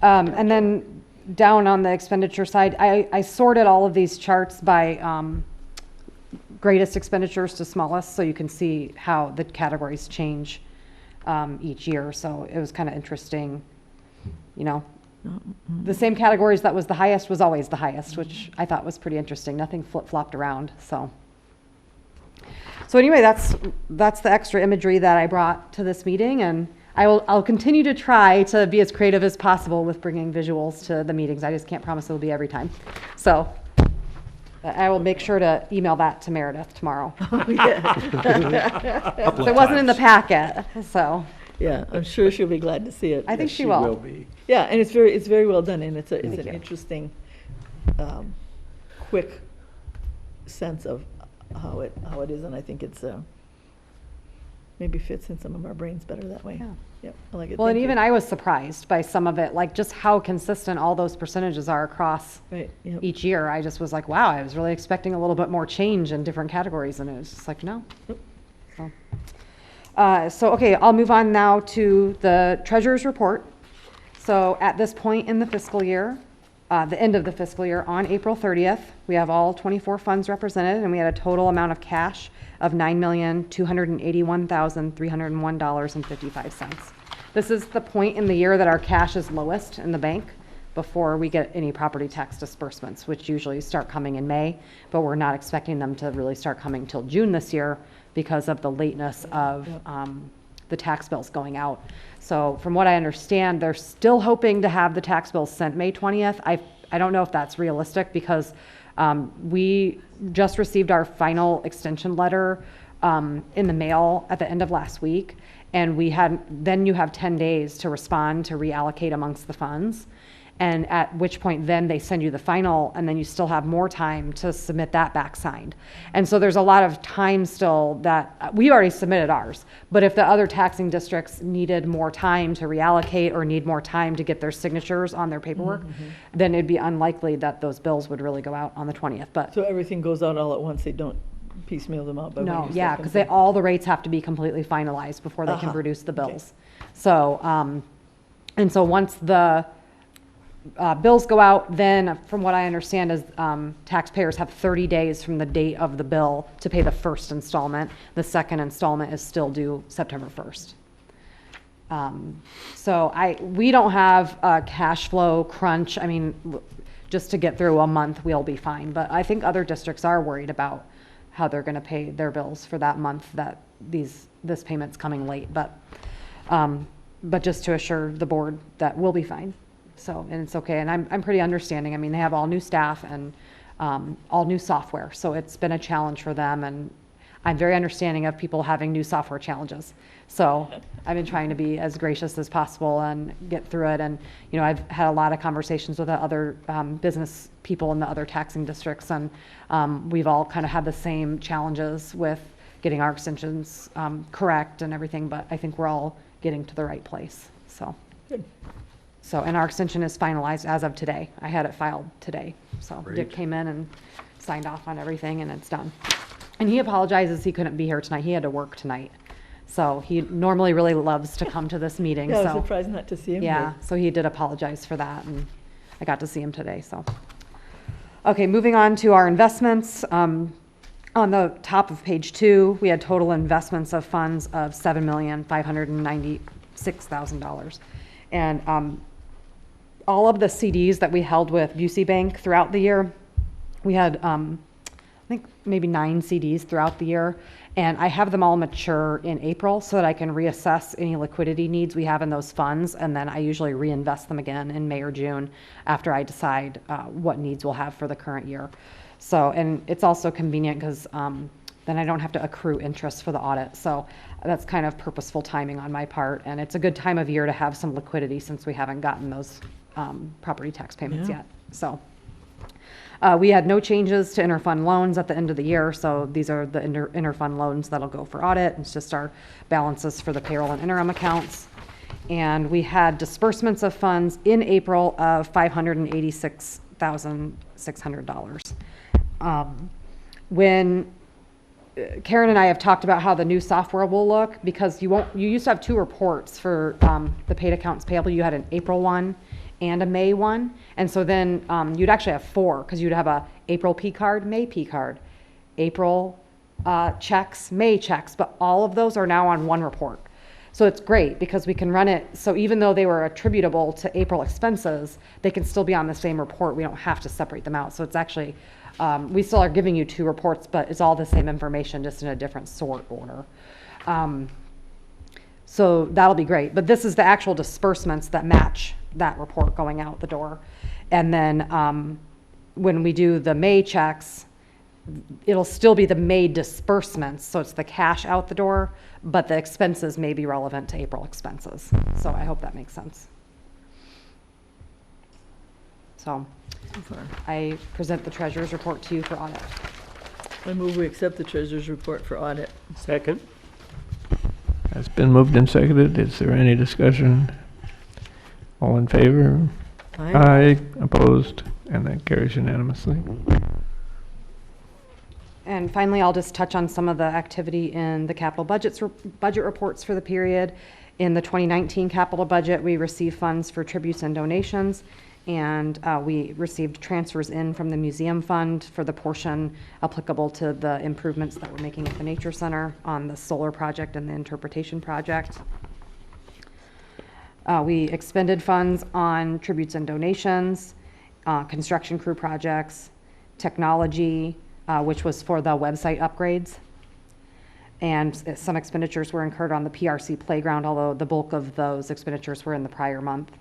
And then down on the expenditure side, I sorted all of these charts by greatest expenditures to smallest, so you can see how the categories change each year. So it was kind of interesting, the same categories that was the highest was always the highest, which I thought was pretty interesting. Nothing flip-flopped around, so. So anyway, that's the extra imagery that I brought to this meeting, and I'll continue to try to be as creative as possible with bringing visuals to the meetings. I just can't promise it'll be every time. So I will make sure to email that to Meredith tomorrow. Oh, yeah. So it wasn't in the packet, so. Yeah, I'm sure she'll be glad to see it. I think Yes, she will. be. Yeah, and it's very well done, and it's an you. interesting, quick sense of how it is, and I think it's maybe fits in some of our brains better that way. Yeah. Yep, I like it. Well, and Thank you. even I was surprised by some of it, like just how consistent all those percentages are across Right, yep. each year. I just was like, wow, I was really expecting a little bit more change in different categories, and it was just like, no. So, okay, I'll move on now to the treasurer's report. So at this point in the fiscal year, the end of the fiscal year, on April 30th, we have all 24 funds represented, and we had a total amount of cash of $9,281,301.55. This is the point in the year that our cash is lowest in the bank before we get any property tax disbursements, which usually start coming in May, but we're not expecting them to really start coming till June this year because of the lateness of the tax bills going out. So from what I understand, they're still hoping to have the tax bills sent May 20th. I don't know if that's realistic because we just received our final extension letter in the mail at the end of last week, and then you have 10 days to respond to reallocate amongst the funds. and at which point then they send you the final, and then you still have more time to submit that back signed. And so there's a lot of time still that, we already submitted ours, but if the other taxing districts needed more time to reallocate or need more time to get their signatures on their paperwork, then it'd be unlikely that those bills would really go out on the 20th. But So everything goes out all at once, they don't piecemeal them out by when no, you yeah, start because them? all the rates have to be completely finalized before they can Uh-huh. produce the bills. So, and so once the bills go out, then from what I understand is taxpayers have 30 days from the date of the bill to pay the first installment. The second installment is still due September 1st. So we don't have a cash flow crunch. I mean, just to get through a month, we'll be fine. But I think other districts are worried about how they're going to pay their bills for that month that this payment's coming late. But just to assure the board that we'll be fine. So, and it's okay. And I'm pretty understanding. I mean, they have all new staff and all new software. So it's been a challenge for them. And I'm very understanding of people having new software challenges. So I've been trying to be as gracious as possible and get through it. And, you know, I've had a lot of conversations with the other business people in the other taxing districts. And we've all kind of had the same challenges with getting our extensions correct and everything. But I think we're all getting to the right place. So. Good. So, and our extension is finalized as of today. I had it filed today. So Great. Dick came in and signed off on everything, and it's done. And he apologizes he couldn't be here tonight. He had to work tonight. So he normally really loves to come to this meeting. Yeah, I so was surprised not to see him yeah, here. so he did apologize for that, and I got to see him today. So, okay, moving on to our investments. On the top of page 2, we had total investments of funds of $7,596,000, and all of the CDs that we held with Busey Bank throughout the year, we had I think maybe 9 CDs throughout the year. And I have them all mature in April so that I can reassess any liquidity needs we have in those funds. And then I usually reinvest them again in May or June after I decide what needs we'll have for the current year. So, and it's also convenient because then I don't have to accrue interest for the audit. So that's kind of purposeful timing on my part. And it's a good time of year to have some liquidity since we haven't gotten those property tax payments yet. So. We had no changes to interfund loans at the end of the year, so these are the interfund loans that'll go for audit. It's just our balances for the payroll and interim accounts. And we had disbursements of funds in April of $586,600. When Karen and I have talked about how the new software will look, because you used to have 2 reports for the paid accounts payable. You had an April one and a May one. And so then you'd actually have 4, because you'd have a April P card, May P card, April checks, May checks, but all of those are now on one report. So it's great because we can run it, so even though they were attributable to April expenses, they can still be on the same report. We don't have to separate them out. So it's actually, we still are giving you 2 reports, but it's all the same information, just in a different sort order. So that'll be great. But this is the actual disbursements that match that report going out the door. And then when we do the May checks, it'll still be the May disbursements, so it's the cash out the door, but the expenses may be relevant to April expenses. So I hope that makes sense. So I present the treasurer's report to you for audit. I move we accept the treasurer's report for audit. Second. It's been moved and seconded. Is there any discussion? All in favor? Aye. Opposed? And that carries unanimously. And finally, I'll just touch on some of the activity in the capital budget reports for the period. In the 2019 capital budget, we received funds for tributes and donations, and we received transfers in from the museum fund for the portion applicable to the improvements that we're making at the Nature Center on the solar project and the interpretation project. We expended funds on tributes and donations, construction crew projects, technology, which was for the website upgrades. And some expenditures were incurred on the PRC Playground, although the bulk of those expenditures were in the prior month.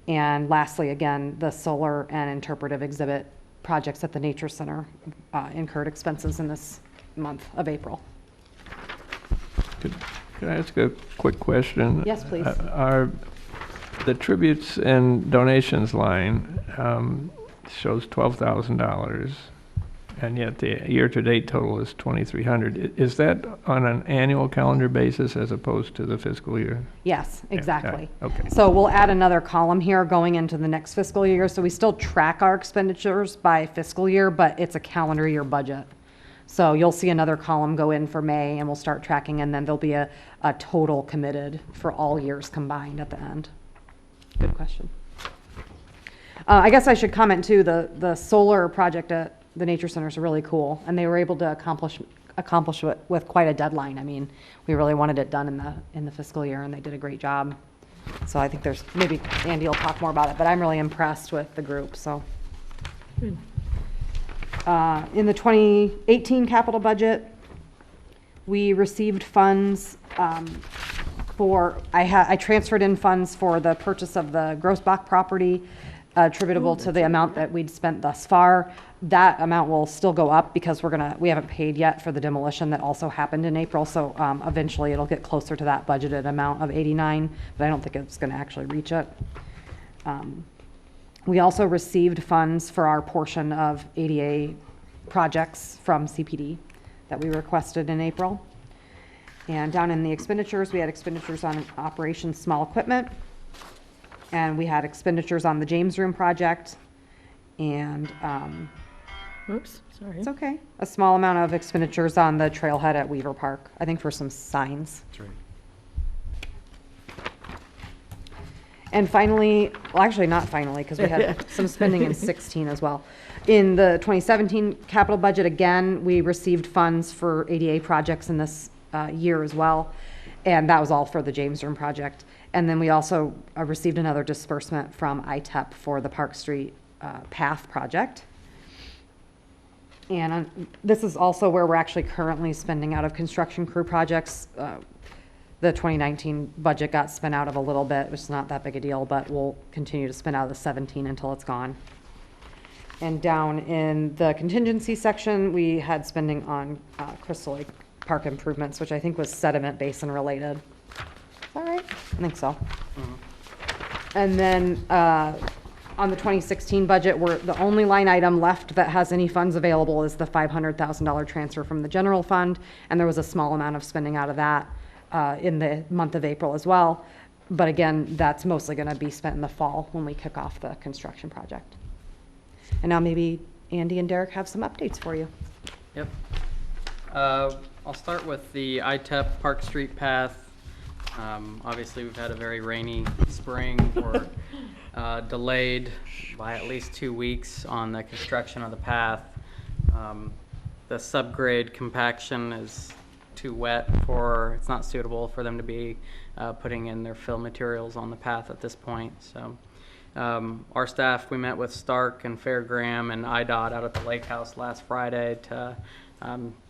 And lastly, again, the solar and interpretive exhibit projects at the Nature Center incurred expenses in this month of April. Could I ask a quick question? Yes, please. the tributes and donations line shows $12,000, and yet the year-to-date total is $2,300. Is that on an annual calendar basis as opposed to the fiscal year? Yes, Yeah, exactly. okay. So we'll add another column here going into the next fiscal year. So we still track our expenditures by fiscal year, but it's a calendar year budget. So you'll see another column go in for May, and we'll start tracking, and then there'll be a total committed for all years combined at the end. Good question. I guess I should comment too, the solar project at the Nature Center is really cool, and they were able to accomplish it with quite a deadline. I mean, we really wanted it done in the fiscal year, and they did a great job. So I think there's, maybe Andy will talk more about it, but I'm really impressed with the group, so. Good. In the 2018 capital budget, we received funds I transferred in funds for the purchase of the Grossbach property attributable to the amount that we'd spent thus far. That amount will still go up because we haven't paid yet for the demolition that also happened in April. So eventually it'll get closer to that budgeted amount of 89, but I don't think it's going to actually reach it. We also received funds for our portion of ADA projects from CPD that we requested in April. And down in the expenditures, we had expenditures on operations small equipment. And we had expenditures on the James Room project. And Oops, sorry. it's okay. A small amount of expenditures on the trailhead at Weaver Park, I think for some signs. That's right. And finally, well, actually not finally, because we had some spending in 16 as well. In the 2017 capital budget, again, we received funds for ADA projects in this year as well. And that was all for the James Room project. And then we also received another disbursement from ITEP for the Park Street Path project. And this is also where we're actually currently spending out of construction crew projects. The 2019 budget got spent out of a little bit, which is not that big a deal, but we'll continue to spend out of the 17 until it's gone. And down in the contingency section, we had spending on Crystal Lake Park improvements, which I think was sediment basin related. All right, I think so. And then on the 2016 budget, the only line item left that has any funds available is the $500,000 transfer from the general fund, and there was a small amount of spending out of that in the month of April as well. But again, that's mostly going to be spent in the fall when we kick off the construction project. And now maybe Andy and Derek have some updates for you. Yep. I'll start with the ITEP Park Street Path. Obviously, we've had a very rainy spring. We're delayed by at least 2 weeks on the construction of the path. The subgrade compaction is too wet it's not suitable for them to be putting in their fill materials on the path at this point. So our staff, we met with Stark and Fairgram and IDOT out at the lake house last Friday to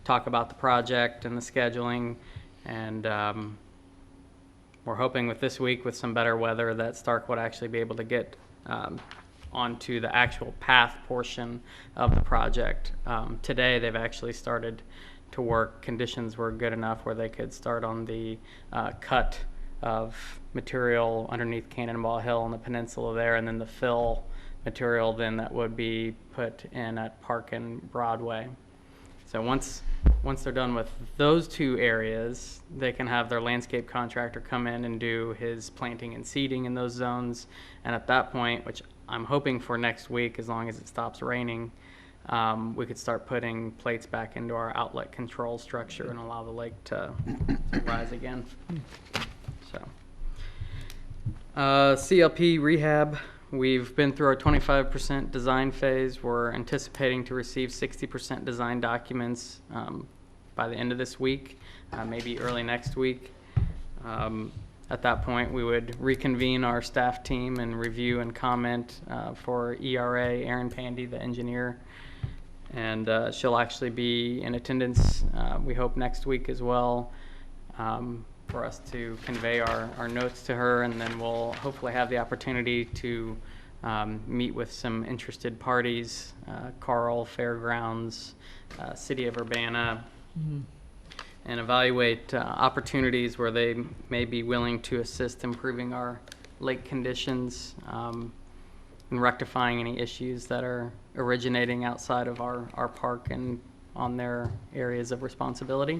talk about the project and the scheduling. And we're hoping with this week with some better weather that Stark would actually be able to get onto the actual path portion of the project. Today they've actually started to work. Conditions were good enough where they could start on the cut of material underneath Cannonball Hill on the peninsula there, and then the fill material then that would be put in at Park and Broadway. So once they're done with those two areas, they can have their landscape contractor come in and do his planting and seeding in those zones. And at that point, which I'm hoping for next week, as long as it stops raining, we could start putting plates back into our outlet control structure and allow the lake to rise again. So, CLP Rehab, we've been through our 25% design phase. We're anticipating to receive 60% design documents by the end of this week, maybe early next week. At that point, we would reconvene our staff team and review and comment for ERA, Erin Pandy, the engineer. And she'll actually be in attendance, we hope, next week as well, for us to convey our notes to her. And then we'll hopefully have the opportunity to meet with some interested parties, Carl, Fairgrounds, City of Urbana, and evaluate opportunities where they may be willing to assist improving our lake conditions, and rectifying any issues that are originating outside of our park and on their areas of responsibility.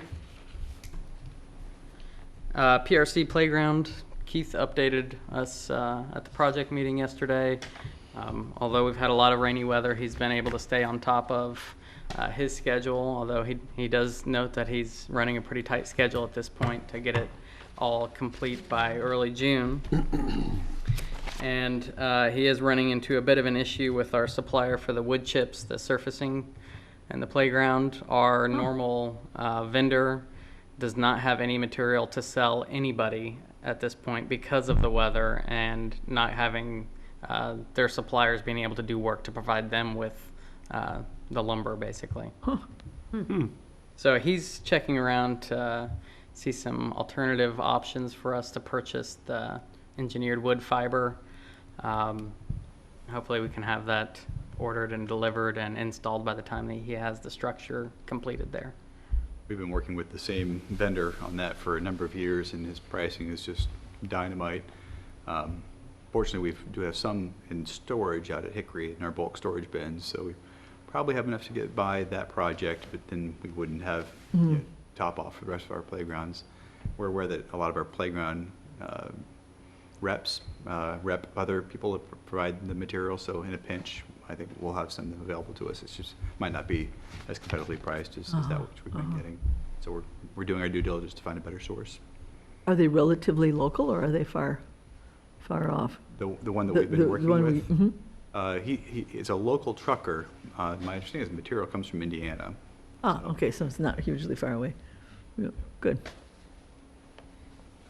PRC Playground, Keith updated us at the project meeting yesterday. Although we've had a lot of rainy weather, he's been able to stay on top of his schedule, although he does note that he's running a pretty tight schedule at this point to get it all complete by early June. And he is running into a bit of an issue with our supplier for the wood chips, the surfacing, and the playground. Our normal vendor does not have any material to sell anybody at this point because of the weather and not having their suppliers being able to do work to provide them with the lumber, basically. So he's checking around to see some alternative options for us to purchase the engineered wood fiber. Hopefully we can have that ordered and delivered and installed by the time that he has the structure completed there. We've been working with the same vendor on that for a number of years, and his pricing is just dynamite. Fortunately, we do have some in storage out at Hickory in our bulk storage bins, so we probably have enough to get by that project, but then we wouldn't have top off for the rest of our playgrounds. We're aware that a lot of our playground reps rep other people that provide the material, so in a pinch, I think we'll have some available to us. It's just might not be as competitively priced as that which we've been getting. So we're doing our due diligence to find a better source. Are they relatively local or are they far off? The one that we've been working with, he is a local trucker. My understanding is the material comes from Indiana. Okay, so it's not hugely far away. Yeah, good.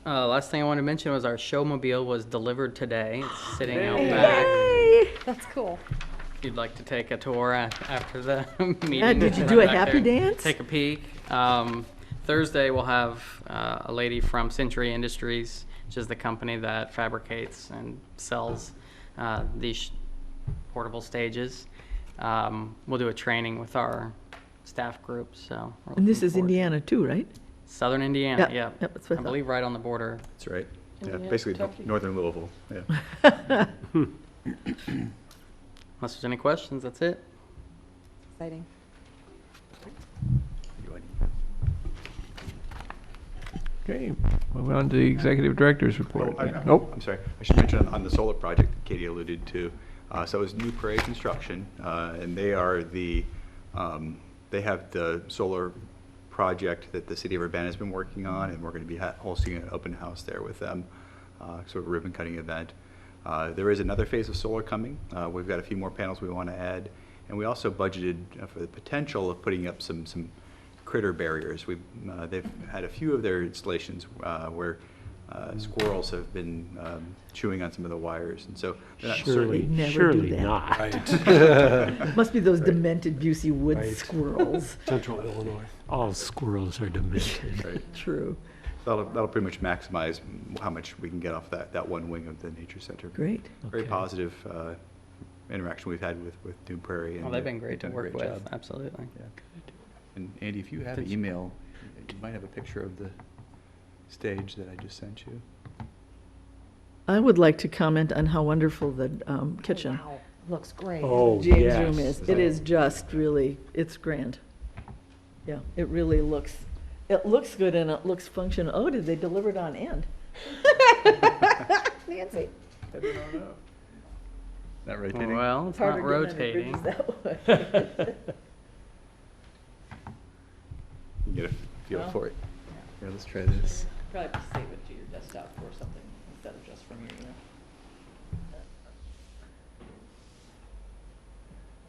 Last thing I wanted to mention was our showmobile was delivered today. It's sitting out back. That's cool. If you'd like to take a tour after the meeting. Yeah, did you do a back happy there, dance? Take a peek. Thursday we'll have a lady from Century Industries, which is the company that fabricates and sells these portable stages. We'll do a training with our staff group. So. And this is Indiana too, right? Southern Indiana, Yeah, yeah. that's what I I believe right on the border. That's right. Yeah, Indiana, basically Kentucky. northern Louisville. Yeah. Unless there's any questions, that's it. Exciting. Okay, move on to the executive director's report. I'm sorry. I should mention on the solar project that Katie alluded to. So it was New Prairie Construction, and they are they have the solar project that the city of Urbana has been working on, and we're going to be hosting an open house there with them, sort of a ribbon cutting event. There is another phase of solar coming. We've got a few more panels we want to add, and we also budgeted for the potential of putting up some critter barriers. They've had a few of their installations where squirrels have been chewing on some of the wires, and so they're not Surely, Never surely do that. not. Right. Must be those demented Busey Wood Right. squirrels. Central Illinois. All squirrels are demented. Right. True. That'll pretty much maximize how much we can get off that one wing of the nature center. Great. Very Okay. positive interaction we've had with New Prairie. And Well, they've been great to done a work great with, job. absolutely. Yeah. And Andy, if you have an email, you might have a picture of the stage that I just sent you. I would like to comment on how wonderful the kitchen, Wow, looks great. Oh, James yes. room is. It is just really, it's grand. Yeah, it really looks, it looks good and it looks functional. Oh, did they deliver it on end? Nancy. I don't know. Not rotating? Well, it's Harder not getting on the rotating. bridges that way. You get a feel Well, for it. Yeah, let's try this. Probably just save it to your desktop or something instead of just from your email.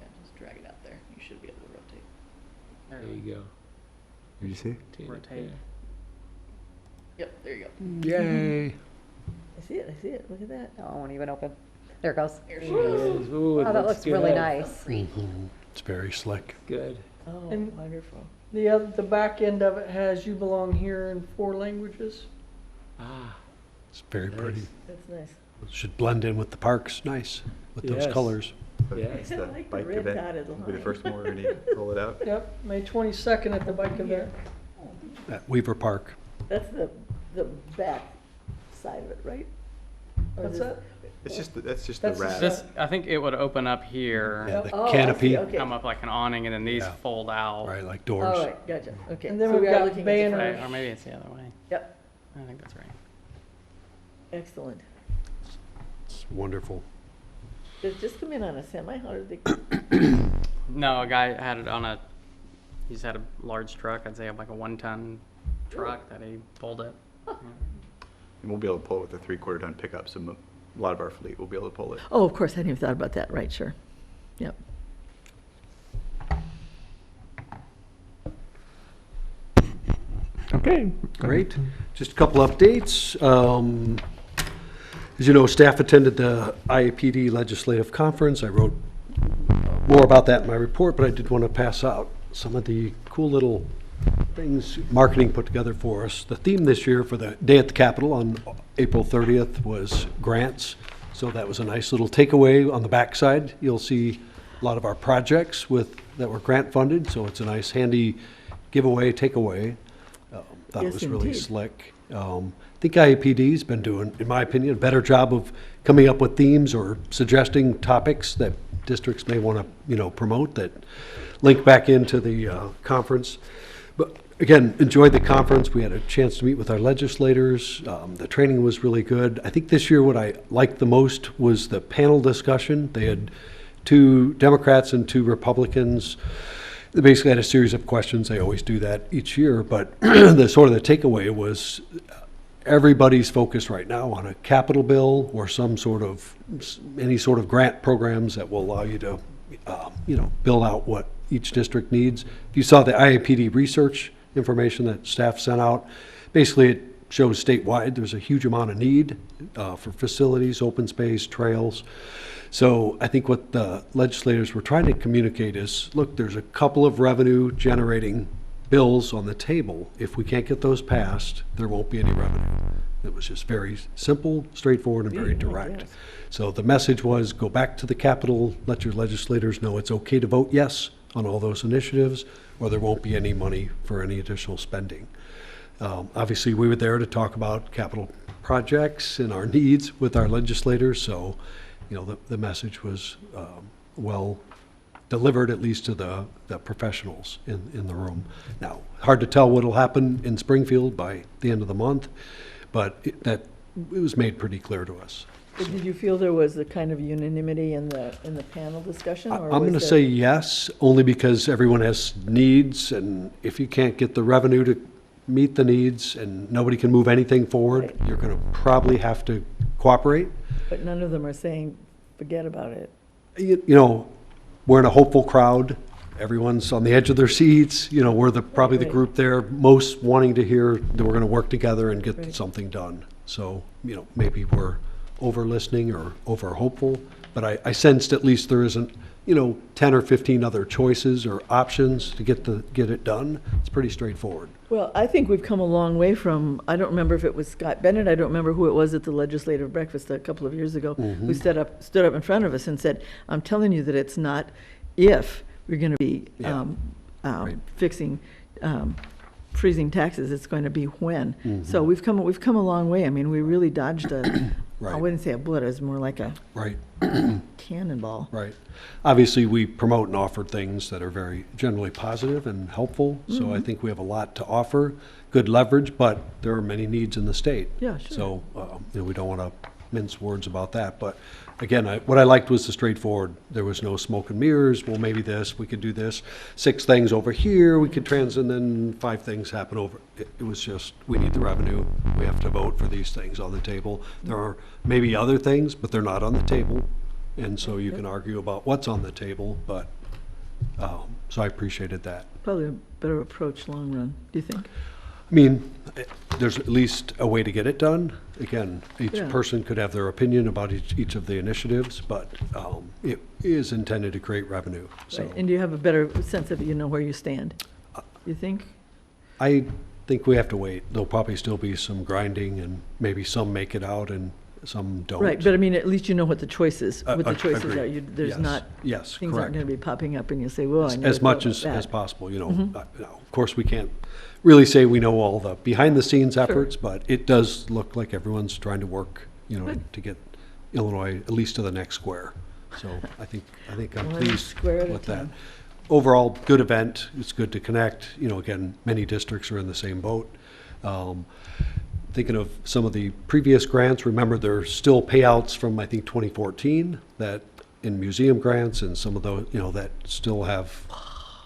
Yeah, just drag it out there. You should be able to rotate. There you go. Did you see? Rotate. Yep, there you go. Yay. I see it, I see it. Look at that. Oh, it won't even open. There it goes. There she There it goes. is. Ooh, it Oh, that looks really good. nice. It's very slick. Good. Oh, And- wonderful. The back end of it has "You belong here" in 4 languages. Ah, It's very pretty. That's nice. Should blend in with the parks, nice, with those Yes. colors. yes. I The like the bike red event. dotted Will be the line. first one we're going to roll it out. Yep, May 22nd at the bike event. At Weaver Park. That's the back side of it, right? What's that? It's just, that's just That's the wrap. This, I think it would open up here. Yeah, the Oh, I see, canopy, okay. Come up like an awning, and then these Yeah. fold out. right, like All doors. right, gotcha, okay. And then So we've we are got looking at the front. banners. Or maybe it's the other way. Yep, I think that's right. excellent. It's wonderful. Did it just come in on a semi? How did they? No, a guy had it on a, he's had a large truck, I'd say like a 1-ton truck that he pulled it. Yeah. And we'll be able to pull it with a 3/4 ton pickup. A lot of our fleet will be able to pull it. Oh, of course, I hadn't even thought about that, right, sure. Yep. Okay. Great. Just a couple updates. As you know, staff attended the IAPD Legislative Conference. I wrote more about that in my report, but I did want to pass out some of the cool little things marketing put together for us. The theme this year for the Day at the Capitol on April 30th was grants. So that was a nice little takeaway. On the backside, you'll see a lot of our projects that were grant funded. So it's a nice handy giveaway, takeaway. Thought it Yes, was really indeed. slick. I think IAPD's been doing, in my opinion, a better job of coming up with themes or suggesting topics that districts may want to, promote that link back into the conference. But again, enjoyed the conference. We had a chance to meet with our legislators. The training was really good. I think this year what I liked the most was the panel discussion. They had 2 Democrats and 2 Republicans. They basically had a series of questions. They always do that each year, but the takeaway was everybody's focused right now on a capital bill or any sort of grant programs that will allow you to, build out what each district needs. If you saw the IAPD research information that staff sent out, basically it shows statewide there's a huge amount of need for facilities, open space, trails. So I think what the legislators were trying to communicate is, look, there's a couple of revenue generating bills on the table. If we can't get those passed, there won't be any revenue. It was just very simple, straightforward, and very direct. yes. So the message was, go back to the Capitol, let your legislators know it's okay to vote yes on all those initiatives, or there won't be any money for any additional spending. Obviously, we were there to talk about capital projects and our needs with our legislators, so the message was well delivered, at least to the professionals in the room. Now, hard to tell what'll happen in Springfield by the end of the month, but it was made pretty clear to us. But did you feel there was a kind of unanimity in the panel discussion? Or I'm going to was say yes, only because everyone has needs, and if you can't get the revenue to meet the needs and nobody can move anything forward, Right. you're going to probably have to cooperate. But none of them are saying, forget about it. We're in a hopeful crowd. Everyone's on the edge of their seats. We're probably the Right. group there most wanting to hear that we're going to work together and get Right. something done. So, maybe we're over listening or over hopeful, but I sensed at least there isn't, 10 or 15 other choices or options to get it done. It's pretty straightforward. Well, I think we've come a long way from, I don't remember if it was Scott Bennett, I don't remember who it was at the legislative breakfast a couple of years ago, who stood up in front of us and said, I'm telling you that it's not if we're going to be Yeah. Right. fixing, freezing taxes, it's going to be when. So we've come a long way. I mean, we really dodged I Right. wouldn't say a bullet, it was more like a Right. cannonball. Right. Obviously, we promote and offer things that are very generally positive and helpful, so I think we have a lot to offer, good leverage, but there are many needs in the state. Yeah, sure. So, we don't want to mince words about that, but again, what I liked was the straightforward. There was no smoke and mirrors, well, maybe this, we could do this, 6 things over here, we could and then 5 things happen over. It was just, we need the revenue, we have to vote for these things on the table. There are maybe other things, but they're not on the table, and so you can argue about what's on the table, but, so I appreciated that. Probably a better approach long run, do you think? I mean, there's at least a way to get it done. Again, each Yeah. person could have their opinion about each of the initiatives, but it is intended to create revenue, so. Right. And do you have a better sense of, where you stand? You think? I think we have to wait. There'll probably still be some grinding, and maybe some make it out and some don't. Right, but I mean, at least you know what the choices, Agreed. are. There's Yes. not, Yes, things aren't correct. going to be popping up and you say, well, I never As thought much about as that. possible, of course, we can't really say we know all the behind-the-scenes efforts, but it does look like everyone's trying to work, you know, to get Illinois at least to the next square. So I think I'm One pleased square at a with that. time. Overall, good event. It's good to connect. You know, again, many districts are in the same boat. Thinking of some of the previous grants, remember there's still payouts from, I think, 2014 that in museum grants and some of those, you know, that still have,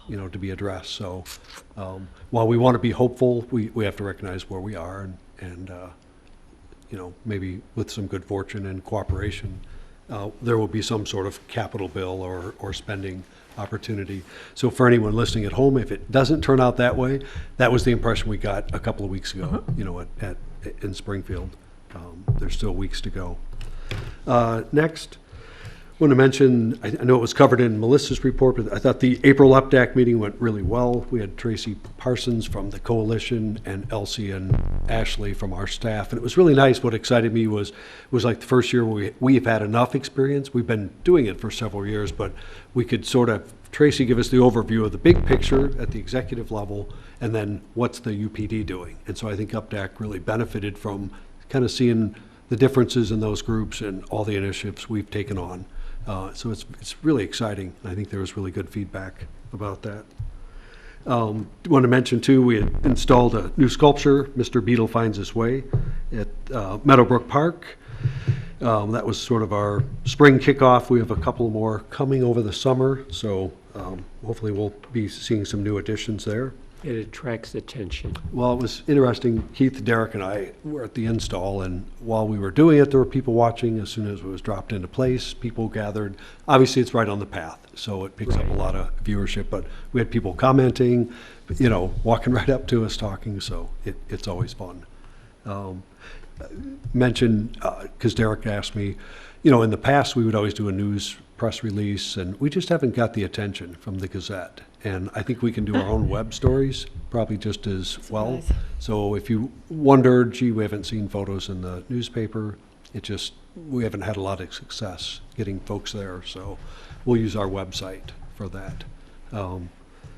you know, to be addressed. So while we want to be hopeful, we have to recognize where we are and you know, maybe with some good fortune and cooperation, there will be some sort of capital bill or spending opportunity. So for anyone listening at home, if it doesn't turn out that way, that was the impression we got a couple of weeks ago, you know, in Springfield. There's still weeks to go. Next, I want to mention, I know it was covered in Melissa's report, but I thought the April UPDAC meeting went really well. We had Tracy Parsons from the coalition and Elsie and Ashley from our staff. And it was really nice. What excited me was like the first year we've had enough experience. We've been doing it for several years, but we could sort of, Tracy give us the overview of the big picture at the executive level, and then what's the UPD doing. And so I think UPDAC really benefited from kind of seeing the differences in those groups and all the initiatives we've taken on. So it's really exciting. I think there was really good feedback about that. Want to mention too, we had installed a new sculpture, Mr. Beetle Finds His Way, at Meadowbrook Park. That was sort of our spring kickoff. We have a couple more coming over the summer, so hopefully we'll be seeing some new additions there. It attracts attention. Well, it was interesting. Keith, Derek, and I were at the install, and while we were doing it, there were people watching. As soon as it was dropped into place, people gathered. Obviously, it's right on the path, so it picks up a lot of viewership, but we had people commenting, you know, walking right up to us talking, so it's always fun. Mention, because Derek asked me, you know, in the past, we would always do a news press release, and we just haven't got the attention from the Gazette. And I think we can do our own web stories probably just as well. Nice. So if you wondered, gee, we haven't seen photos in the newspaper, we haven't had a lot of success getting folks there. So we'll use our website for that.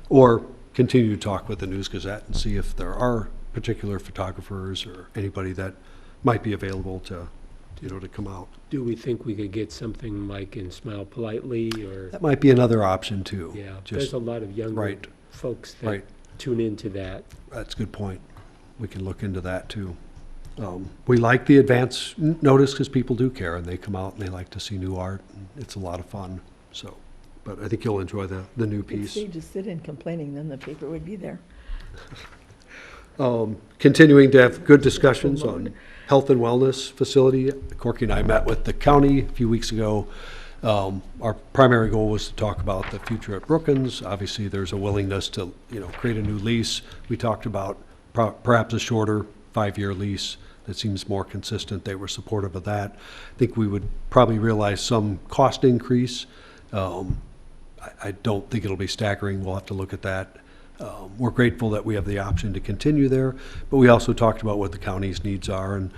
Or continue to talk with the News Gazette and see if there are particular photographers or anybody that might be available to, you know, to come out. Do we think we could get something like in Smile Politely or? That might be another option too. Yeah, Just- there's a lot of younger folks that tune into that. That's a good point. We can look into that too. We like the advance notice because people do care and they come out and they like to see new art. And it's a lot of fun. So, but I think you'll enjoy the new If piece. they just sit in complaining, then the paper would be there. Continuing to have good discussions on health and wellness facility. Corky and I met with the county a few weeks ago. Our primary goal was to talk about the future at Brookins. Obviously, there's a willingness to, you know, create a new lease. We talked about perhaps a shorter 5-year lease that seems more consistent. They were supportive of that. I think we would probably realize some cost increase. I don't think it'll be staggering. We'll have to look at that. We're grateful that we have the option to continue there, but we also talked about what the county's needs are and,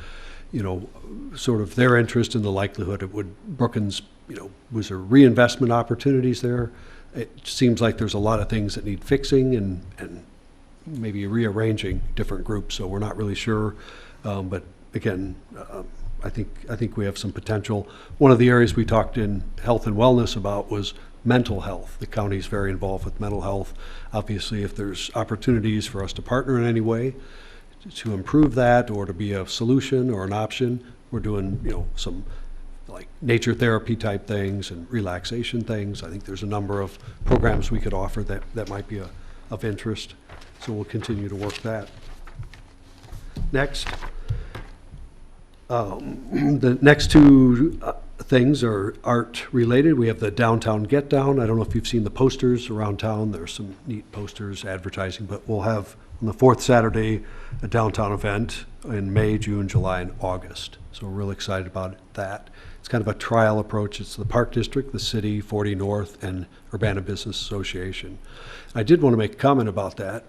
you know, sort of their interest in the likelihood it would, Brookins, you know, was there reinvestment opportunities there? It seems like there's a lot of things that need fixing and maybe rearranging different groups, so we're not really sure. But again, I think we have some potential. One of the areas we talked in health and wellness about was mental health. The county's very involved with mental health. Obviously, if there's opportunities for us to partner in any way to improve that or to be a solution or an option, we're doing, you know, some like nature therapy type things and relaxation things. I think there's a number of programs we could offer that might be of interest. So we'll continue to work that. Next, the next two things are art related. We have the Downtown Get Down. I don't know if you've seen the posters around town. There's some neat posters advertising, but we'll have on the fourth Saturday a downtown event in May, June, July, and August. So we're really excited about that. It's kind of a trial approach. It's the Park District, the city, 40 North, and Urbana Business Association. I did want to make a comment about that.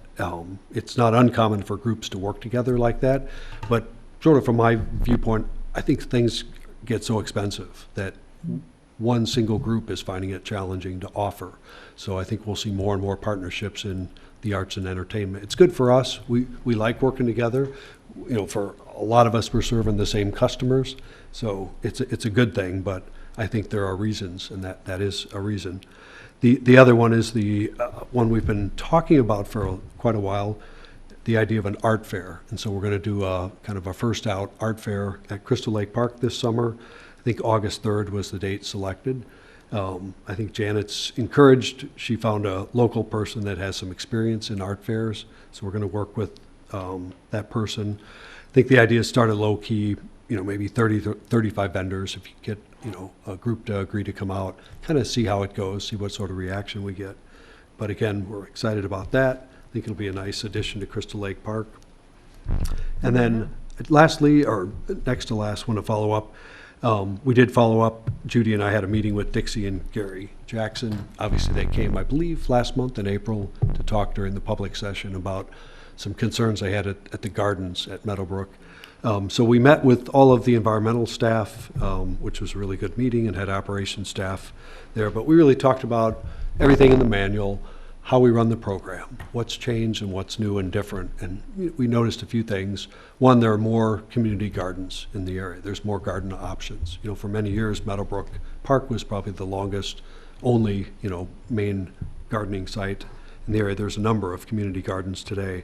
It's not uncommon for groups to work together like that, but sort of from my viewpoint, I think things get so expensive that one single group is finding it challenging to offer. So I think we'll see more and more partnerships in the arts and entertainment. It's good for us. We like working together. You know, for a lot of us, we're serving the same customers, so it's a good thing. But I think there are reasons, and that is a reason. The other one is the one we've been talking about for quite a while, the idea of an art fair. And so we're going to do a kind of a first out art fair at Crystal Lake Park this summer. I think August 3rd was the date selected. I think Janet's encouraged. She found a local person that has some experience in art fairs, so we're going to work with that person. I think the idea started low key, you know, maybe 30 to 35 vendors. If you get, you know, a group to agree to come out, kind of see how it goes, see what sort of reaction we get. But again, we're excited about that. I think it'll be a nice addition to Crystal Lake Park. And then lastly, or next to last, want to follow up. We did follow up. Judy and I had a meeting with Dixie and Gary Jackson. Obviously, they came, I believe, last month in April to talk during the public session about some concerns they had at the gardens at Meadowbrook. So we met with all of the environmental staff, which was a really good meeting, and had operations staff there. But we really talked about everything in the manual, how we run the program, what's changed and what's new and different. And we noticed a few things. One, there are more community gardens in the area. There's more garden options. You know, for many years, Meadowbrook Park was probably the longest, only, you know, main gardening site in the area. There's a number of community gardens today.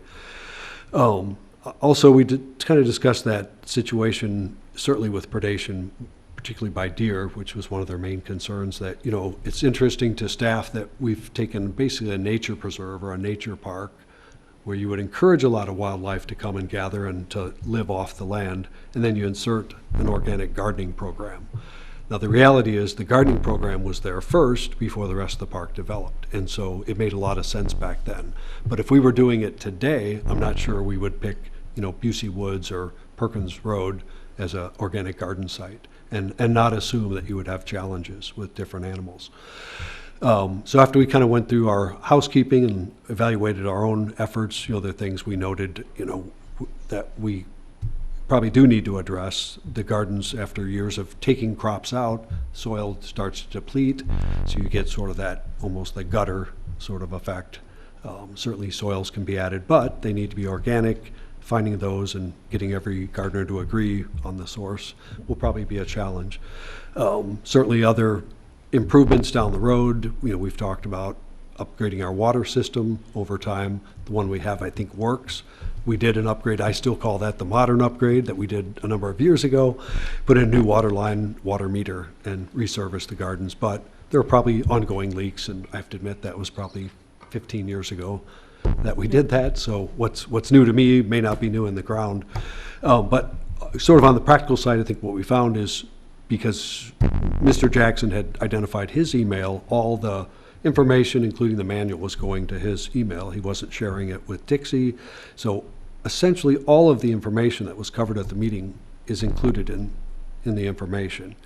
Also, we did kind of discuss that situation, certainly with predation, particularly by deer, which was one of their main concerns. That, you know, it's interesting to staff that we've taken basically a nature preserve or a nature park where you would encourage a lot of wildlife to come and gather and to live off the land, and then you insert an organic gardening program. Now, the reality is the gardening program was there first before the rest of the park developed, and so it made a lot of sense back then. But if we were doing it today, I'm not sure we would pick, you know, Busey Woods or Perkins Road as an organic garden site, and not assume that you would have challenges with different animals. So after we kind of went through our housekeeping and evaluated our own efforts, you know, the things we noted, you know, that we probably do need to address. The gardens, after years of taking crops out, soil starts to deplete, so you get sort of that, almost the gutter sort of effect. Certainly soils can be added, but they need to be organic. Finding those and getting every gardener to agree on the source will probably be a challenge. Certainly other improvements down the road, you know, we've talked about upgrading our water system over time. The one we have, I think, works. We did an upgrade, I still call that the modern upgrade, that we did a number of years ago, put in a new water line, water meter, and resurfaced the gardens. But there are probably ongoing leaks, and I have to admit that was probably 15 years ago that we did that. So what's new to me may not be new in the ground. But sort of on the practical side, I think what we found is, because Mr. Jackson had identified his email, all the information, including the manual, was going to his email. He wasn't sharing it with Dixie. So essentially all of the information that was covered at the meeting is included in the information.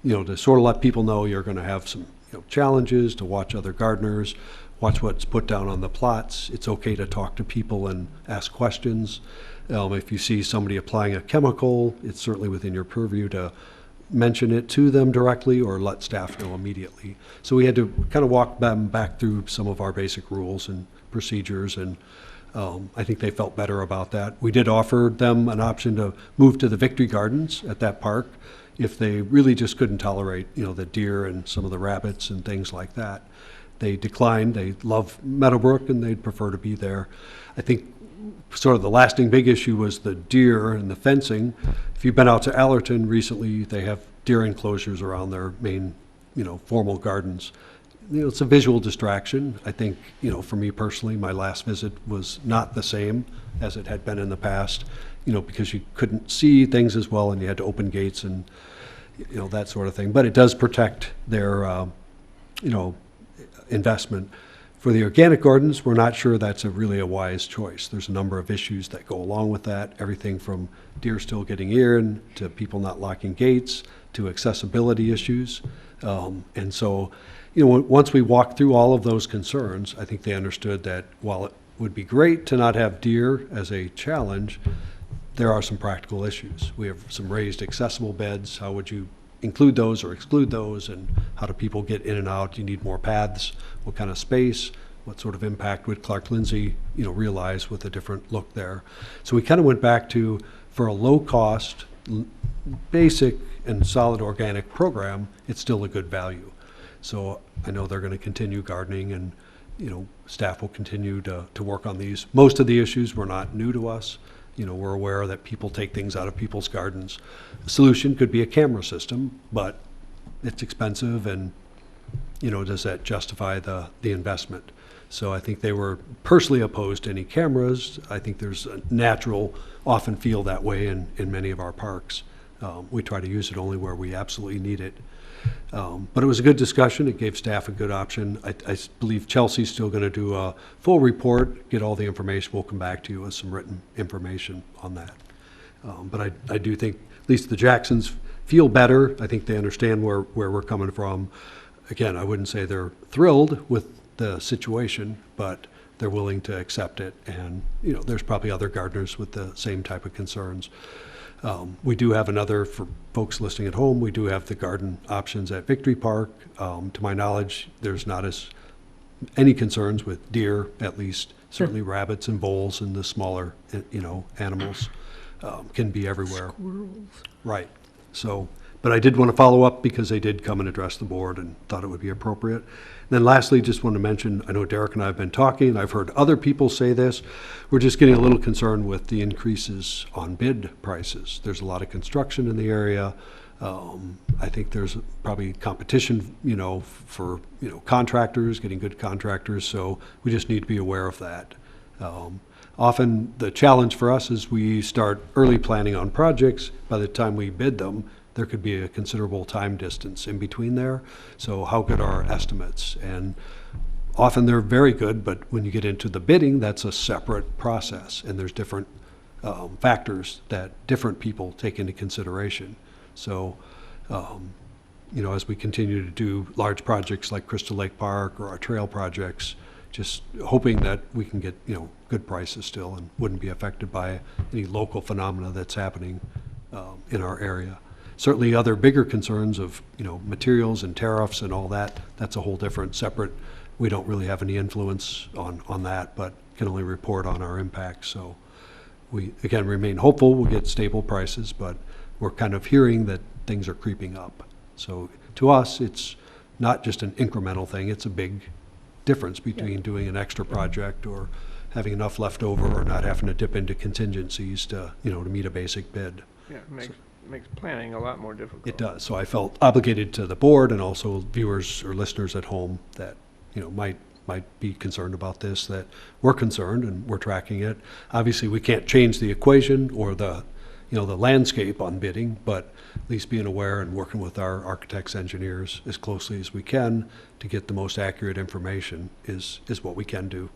You know, to sort of let people know you're going to have some, you know, challenges, to watch other gardeners, watch what's put down on the plots. It's okay to talk to people and ask questions. If you see somebody applying a chemical, it's certainly within your purview to mention it to them directly or let staff know immediately. So we had to kind of walk them back through some of our basic rules and procedures, and I think they felt better about that. We did offer them an option to move to the Victory Gardens at that park if they really just couldn't tolerate, you know, the deer and some of the rabbits and things like that. They declined. They love Meadowbrook and they'd prefer to be there. I think sort of the lasting big issue was the deer and the fencing. If you've been out to Allerton recently, they have deer enclosures around their main, you know, formal gardens. You know, it's a visual distraction. I think, you know, for me personally, my last visit was not the same as it had been in the past, you know, because you couldn't see things as well and you had to open gates and, you know, that sort of thing. But it does protect their, you know, investment. For the organic gardens, we're not sure that's really a wise choice. There's a number of issues that go along with that, everything from deer still getting in, to people not locking gates, to accessibility issues. And so, you know, once we walked through all of those concerns, I think they understood that while it would be great to not have deer as a challenge, there are some practical issues. We have some raised accessible beds. How would you include those or exclude those, and how do people get in and out? Do you need more paths? What kind of space? What sort of impact would Clark Lindsay, realize with a different look there? So we kind of went back to, for a low cost, basic and solid organic program, it's still a good value. So I know they're going to continue gardening, and staff will continue to work on these. Most of the issues were not new to us. We're aware that people take things out of people's gardens. The solution could be a camera system, but it's expensive, and does that justify the investment? So I think they were personally opposed to any cameras. I think there's a natural, often feel that way in many of our parks. We try to use it only where we absolutely need it. But it was a good discussion. It gave staff a good option. I believe Chelsea's still going to do a full report, get all the information. We'll come back to you with some written information on that. But I do think at least the Jacksons feel better. I think they understand where we're coming from. Again, I wouldn't say they're thrilled with the situation, but they're willing to accept it. And, there's probably other gardeners with the same type of concerns. We do have another, for folks listening at home, we do have the garden options at Victory Park. To my knowledge, there's not any concerns with deer, at least. Certainly rabbits and voles and the smaller, animals can be everywhere. Squirrels. Right. So, but I did want to follow up because they did come and address the board and thought it would be appropriate. Then lastly, just want to mention, I know Derek and I have been talking, I've heard other people say this, we're just getting a little concerned with the increases on bid prices. There's a lot of construction in the area. I think there's probably competition, for, contractors, getting good contractors, so we just need to be aware of that. Often the challenge for us is we start early planning on projects. By the time we bid them, there could be a considerable time distance in between there. So how good are our estimates? And often they're very good, but when you get into the bidding, that's a separate process, and there's different factors that different people take into consideration. So, as we continue to do large projects like Crystal Lake Park or our trail projects, just hoping that we can get, good prices still and wouldn't be affected by any local phenomena that's happening in our area. Certainly other bigger concerns of, materials and tariffs and all that, that's a whole different separate, we don't really have any influence on that, but can only report on our impacts. So we, again, remain hopeful we'll get stable prices, but we're kind of hearing that things are creeping up. So to us, it's not just an incremental thing, it's a big difference between doing an extra project or having enough left over or not having to dip into contingencies to, to meet a basic bid. Yeah, makes planning a lot more difficult. It does. So I felt obligated to the board and also viewers or listeners at home that, might be concerned about this, that we're concerned and we're tracking it. Obviously, we can't change the equation or the landscape on bidding, but at least being aware and working with our architects, engineers as closely as we can to get the most accurate information is what we can do.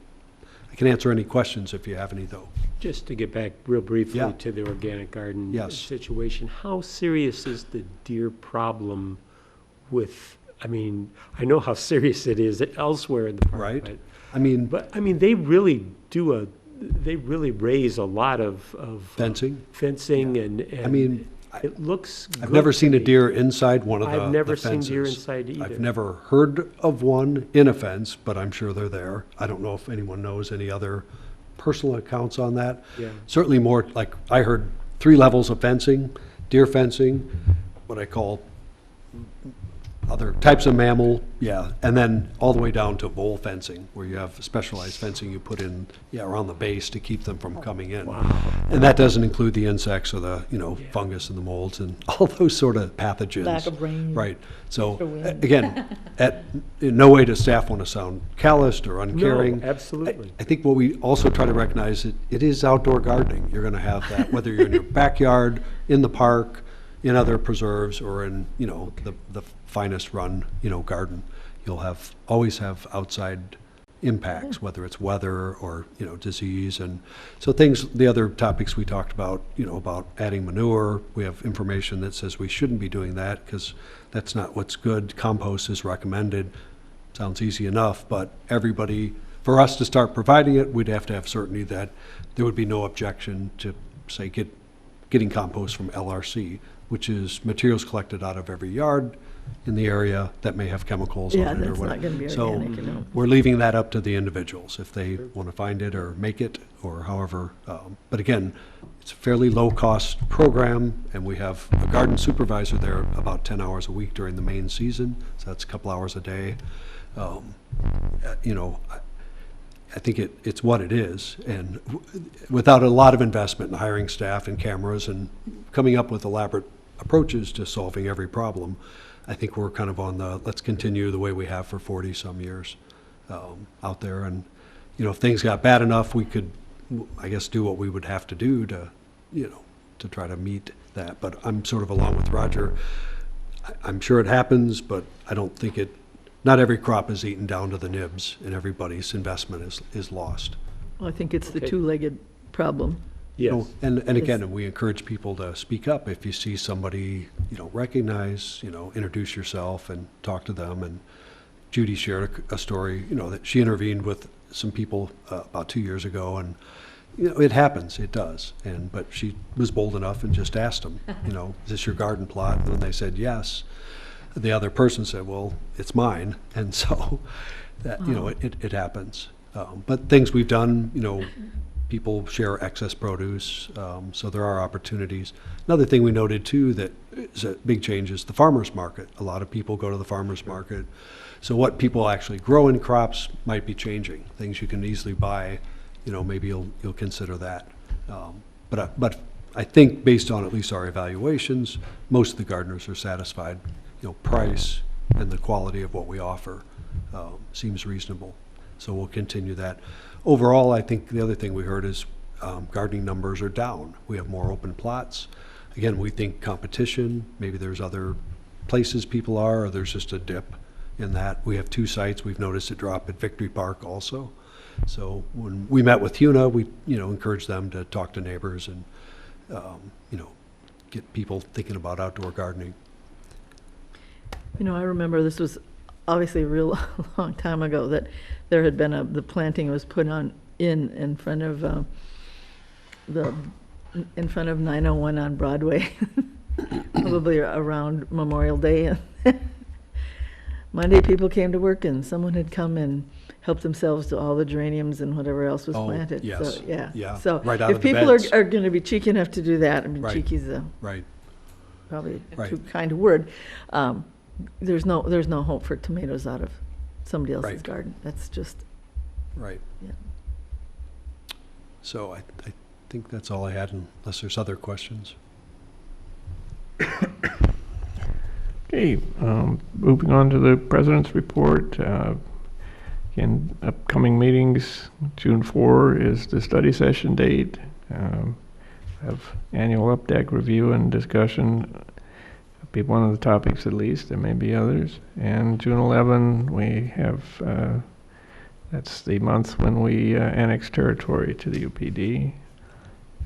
I can answer any questions if you have any, though. Just to get back real briefly Yeah. to the organic garden Yes. situation, how serious is the deer problem with, I know how serious it is elsewhere in the park. Right. But they really they really raise a lot of Fencing? and it looks I've good never to seen a me. deer inside one of the I've never the seen deer fences. inside either. I've never heard of one in a fence, but I'm sure they're there. I don't know if anyone knows any other personal accounts on that. Yeah. Certainly more, like I heard 3 levels of fencing, deer fencing, what I call other types of mammal, and then all the way down to vole fencing, where you have specialized fencing you put in, around the base to keep them from coming in. Wow. And that doesn't include the insects or the, fungus and the molds and all those sort of pathogens. Lack of rain. Right. So, Extra wind. again, in no way does staff want to sound calloused or uncaring. No, absolutely. I think what we also try to recognize, it is outdoor gardening. You're going to have that, whether you're in your backyard, in the park, in other preserves, or in, the finest run, garden. You'll always have outside impacts, whether it's weather or, disease. And so the other topics we talked about, about adding manure, we have information that says we shouldn't be doing that because that's not what's good. Compost is recommended. Sounds easy enough, but for us to start providing it, we'd have to have certainty that there would be no objection to, say, get getting compost from LRC, which is materials collected out of every yard in the area that may have chemicals Yeah, on it or that's not whatever. gonna be So organic, you know. we're leaving that up to the individuals if they want to find it or make it or however. But again, it's a fairly low-cost program, and we have a garden supervisor there about 10 hours a week during the main season, so that's a couple hours a day. You know, I think it's what it is, and without a lot of investment in hiring staff and cameras and coming up with elaborate approaches to solving every problem, I think we're kind of on the, let's continue the way we have for 40-some years out there. And, you know, if things got bad enough, we could, I guess, do what we would have to do to, you know, to try to meet that. But I'm sort of along with Roger. I'm sure it happens, but I don't think not every crop is eaten down to the nibs, and everybody's investment is lost. Well, I think it's the Okay. two-legged problem. You know, and Yes. again, we encourage people to speak up if you see somebody you don't recognize, you know, introduce yourself and talk to them. And Judy shared a story, you know, that she intervened with some people about 2 years ago, and you know, it happens, it does. But she was bold enough and just asked them, you know, is this your garden plot? And when they said yes, the other person said, well, it's mine. And so that, you know, it happens. But things we've done, you know, people share excess produce, so there are opportunities. Another thing we noted too that is a big change is the farmer's market. A lot of people go to the farmer's market. So what people actually grow in crops might be changing. Things you can easily buy, you know, maybe you'll consider that. But I think based on at least our evaluations, most of the gardeners are satisfied. You know, price and the quality of what we offer seems reasonable. So we'll continue that. Overall, I think the other thing we heard is gardening numbers are down. We have more open plots. Again, we think competition, maybe there's other places people are, or there's just a dip in that. We have 2 sites. We've noticed a drop at Victory Park also. So when we met with HUNA, we, you know, encouraged them to talk to neighbors and, you know, get people thinking about outdoor gardening. You know, I remember this was obviously a real long time ago that there had been the planting was put on in front of in front of 901 on Broadway, probably around Memorial Day. Monday people came to work and someone had come and helped themselves to all the geraniums and whatever else was planted. Yes. So, yeah. Yeah, So right out if of the people beds. are going to be cheeky enough to do that, I mean, Right. cheeky's a Right. probably Right. too kind a word. There's no hope for tomatoes out of somebody else's Right. garden. That's just, Right. yeah. So I think that's all I had, unless there's other questions. Okay, moving on to the president's report. Again, upcoming meetings, June 4 is the study session date. Have annual UPDAC review and discussion. Be one of the topics at least. There may be others. And June 11, we have, that's the month when we annex territory to the UPD.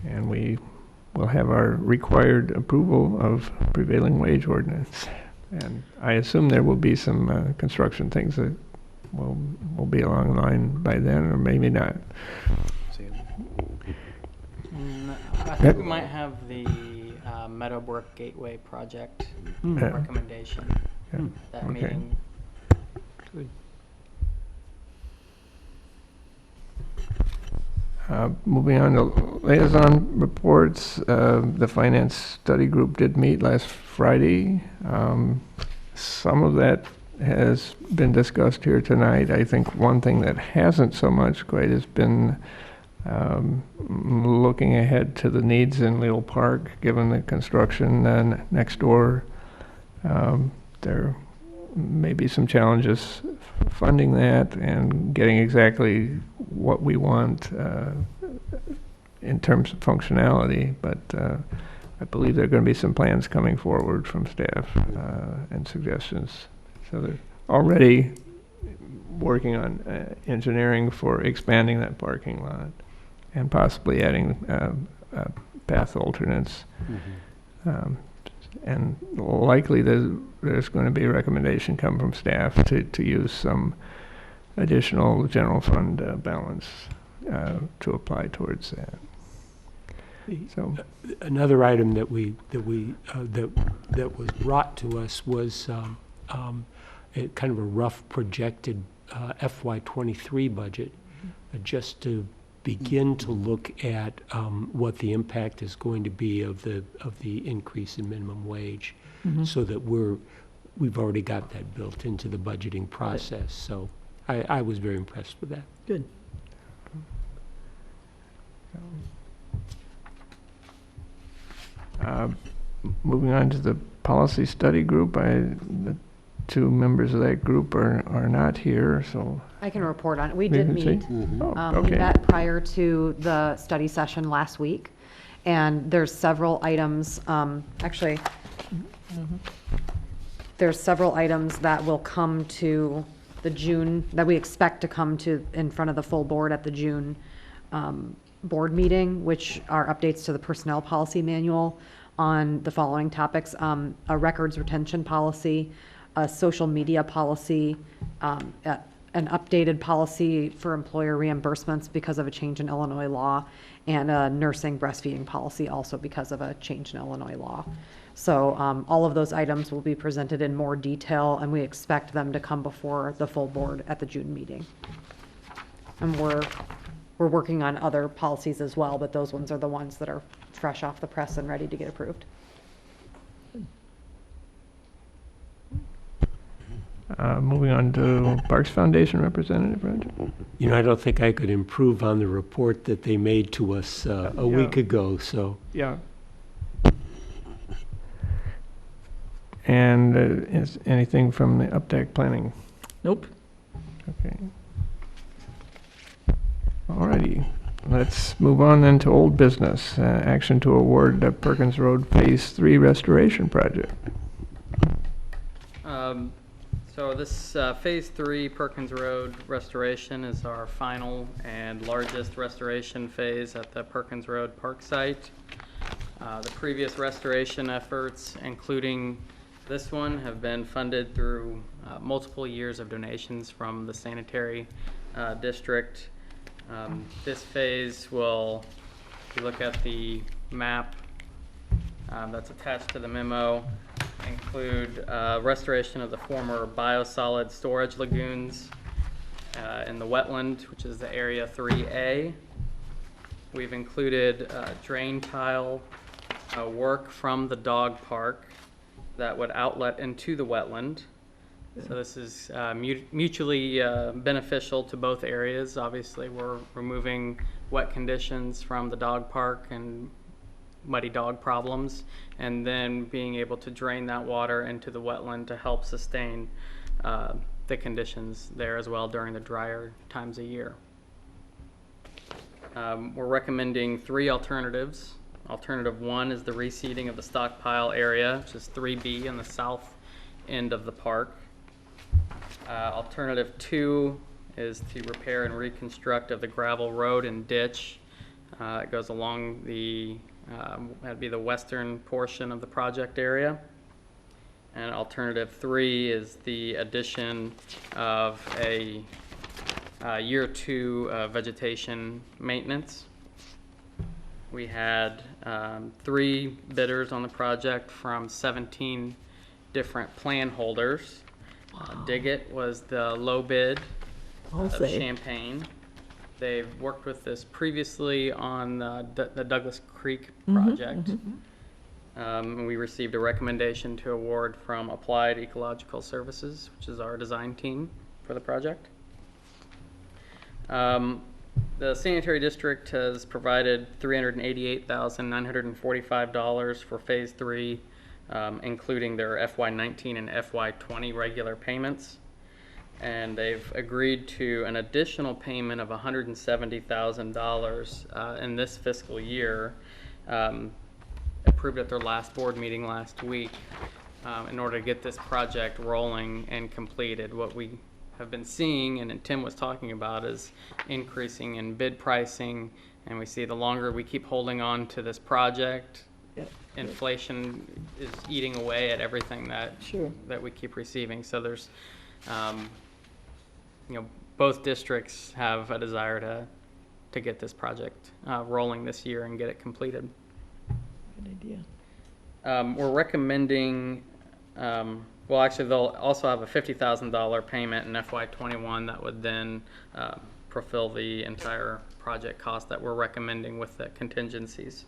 And we will have our required approval of prevailing wage ordinance. And I assume there will be some construction things that will be along the line by then, or maybe not. I think we might have the Meadowbrook Gateway project recommendation. That Okay. meeting. Good. Moving on to liaison reports, the finance study group did meet last Friday. Some of that has been discussed here tonight. I think one thing that hasn't so much quite has been looking ahead to the needs in Little Park, given the construction next door. There may be some challenges funding that and getting exactly what we want in terms of functionality, but I believe there are going to be some plans coming forward from staff and suggestions. So they're already working on engineering for expanding that parking lot and possibly adding path alternates. And likely there's going to be a recommendation come from staff to use some additional general fund balance to apply towards that. So, Another item that was brought to us was kind of a rough projected FY23 budget, just to begin to look at what the impact is going to be of the increase in minimum wage, so that we've already got that built into the budgeting process. So I was very impressed with that. Good. Moving on to the policy study group, the two members of that group are not here, so. I can report on it. We did meet. Oh, We okay. met prior to the study session last week, and there's several items, actually, there's several items that will come to the June, that we expect to come to in front of the full board at the June board meeting, which are updates to the personnel policy manual on the following topics: a records retention policy, a social media policy, an updated policy for employer reimbursements because of a change in Illinois law, and a nursing breastfeeding policy also because of a change in Illinois law. So all of those items will be presented in more detail, and we expect them to come before the full board at the June meeting. And we're working on other policies as well, but those ones are the ones that are fresh off the press and ready to get approved. Moving on to Parks Foundation representative, Roger. You know, I don't think I could improve on the report that they made to us a week ago, so. Yeah. And is anything from the UPDAC planning? Nope. Okay. Alrighty, let's move on then to old business. Action to award the Perkins Road Phase 3 restoration project. So this Phase 3 Perkins Road restoration is our final and largest restoration phase at the Perkins Road Park site. The previous restoration efforts, including this one, have been funded through multiple years of donations from the sanitary district. This phase will, if you look at the map that's attached to the memo, include restoration of the former biosolid storage lagoons in the wetland, which is the Area 3A. We've included drain tile work from the dog park that would outlet into the wetland. So this is mutually beneficial to both areas. Obviously, we're removing wet conditions from the dog park and muddy dog problems, and then being able to drain that water into the wetland to help sustain the conditions there as well during the drier times of year. We're recommending 3 alternatives. Alternative 1 is the reseeding of the stockpile area, which is 3B in the south end of the park. Alternative 2 is to repair and reconstruct of the gravel road and ditch. It goes along the, that'd be the western portion of the project area. And alternative 3 is the addition of a year 2 vegetation maintenance. We had 3 bidders on the project from 17 different plan holders. Diggett was the low bid of Champaign. They've worked with this previously on the Douglas Creek project. And we received a recommendation to award from Applied Ecological Services, which is our design team for the project. The sanitary district has provided $388,945 for Phase 3, including their FY19 and FY20 regular payments. And they've agreed to an additional payment of $170,000 in this fiscal year, approved at their last board meeting last week, in order to get this project rolling and completed. What we have been seeing, and Tim was talking about, is increasing in bid pricing, and we see the longer we keep holding on to this project, inflation is eating away at everything that that we keep receiving. So there's, you know, both districts have a desire to to get this project rolling this year and get it completed. Good idea. We're recommending, well, actually, they'll also have a $50,000 payment in FY21 that would then fulfill the entire project cost that we're recommending with the contingencies.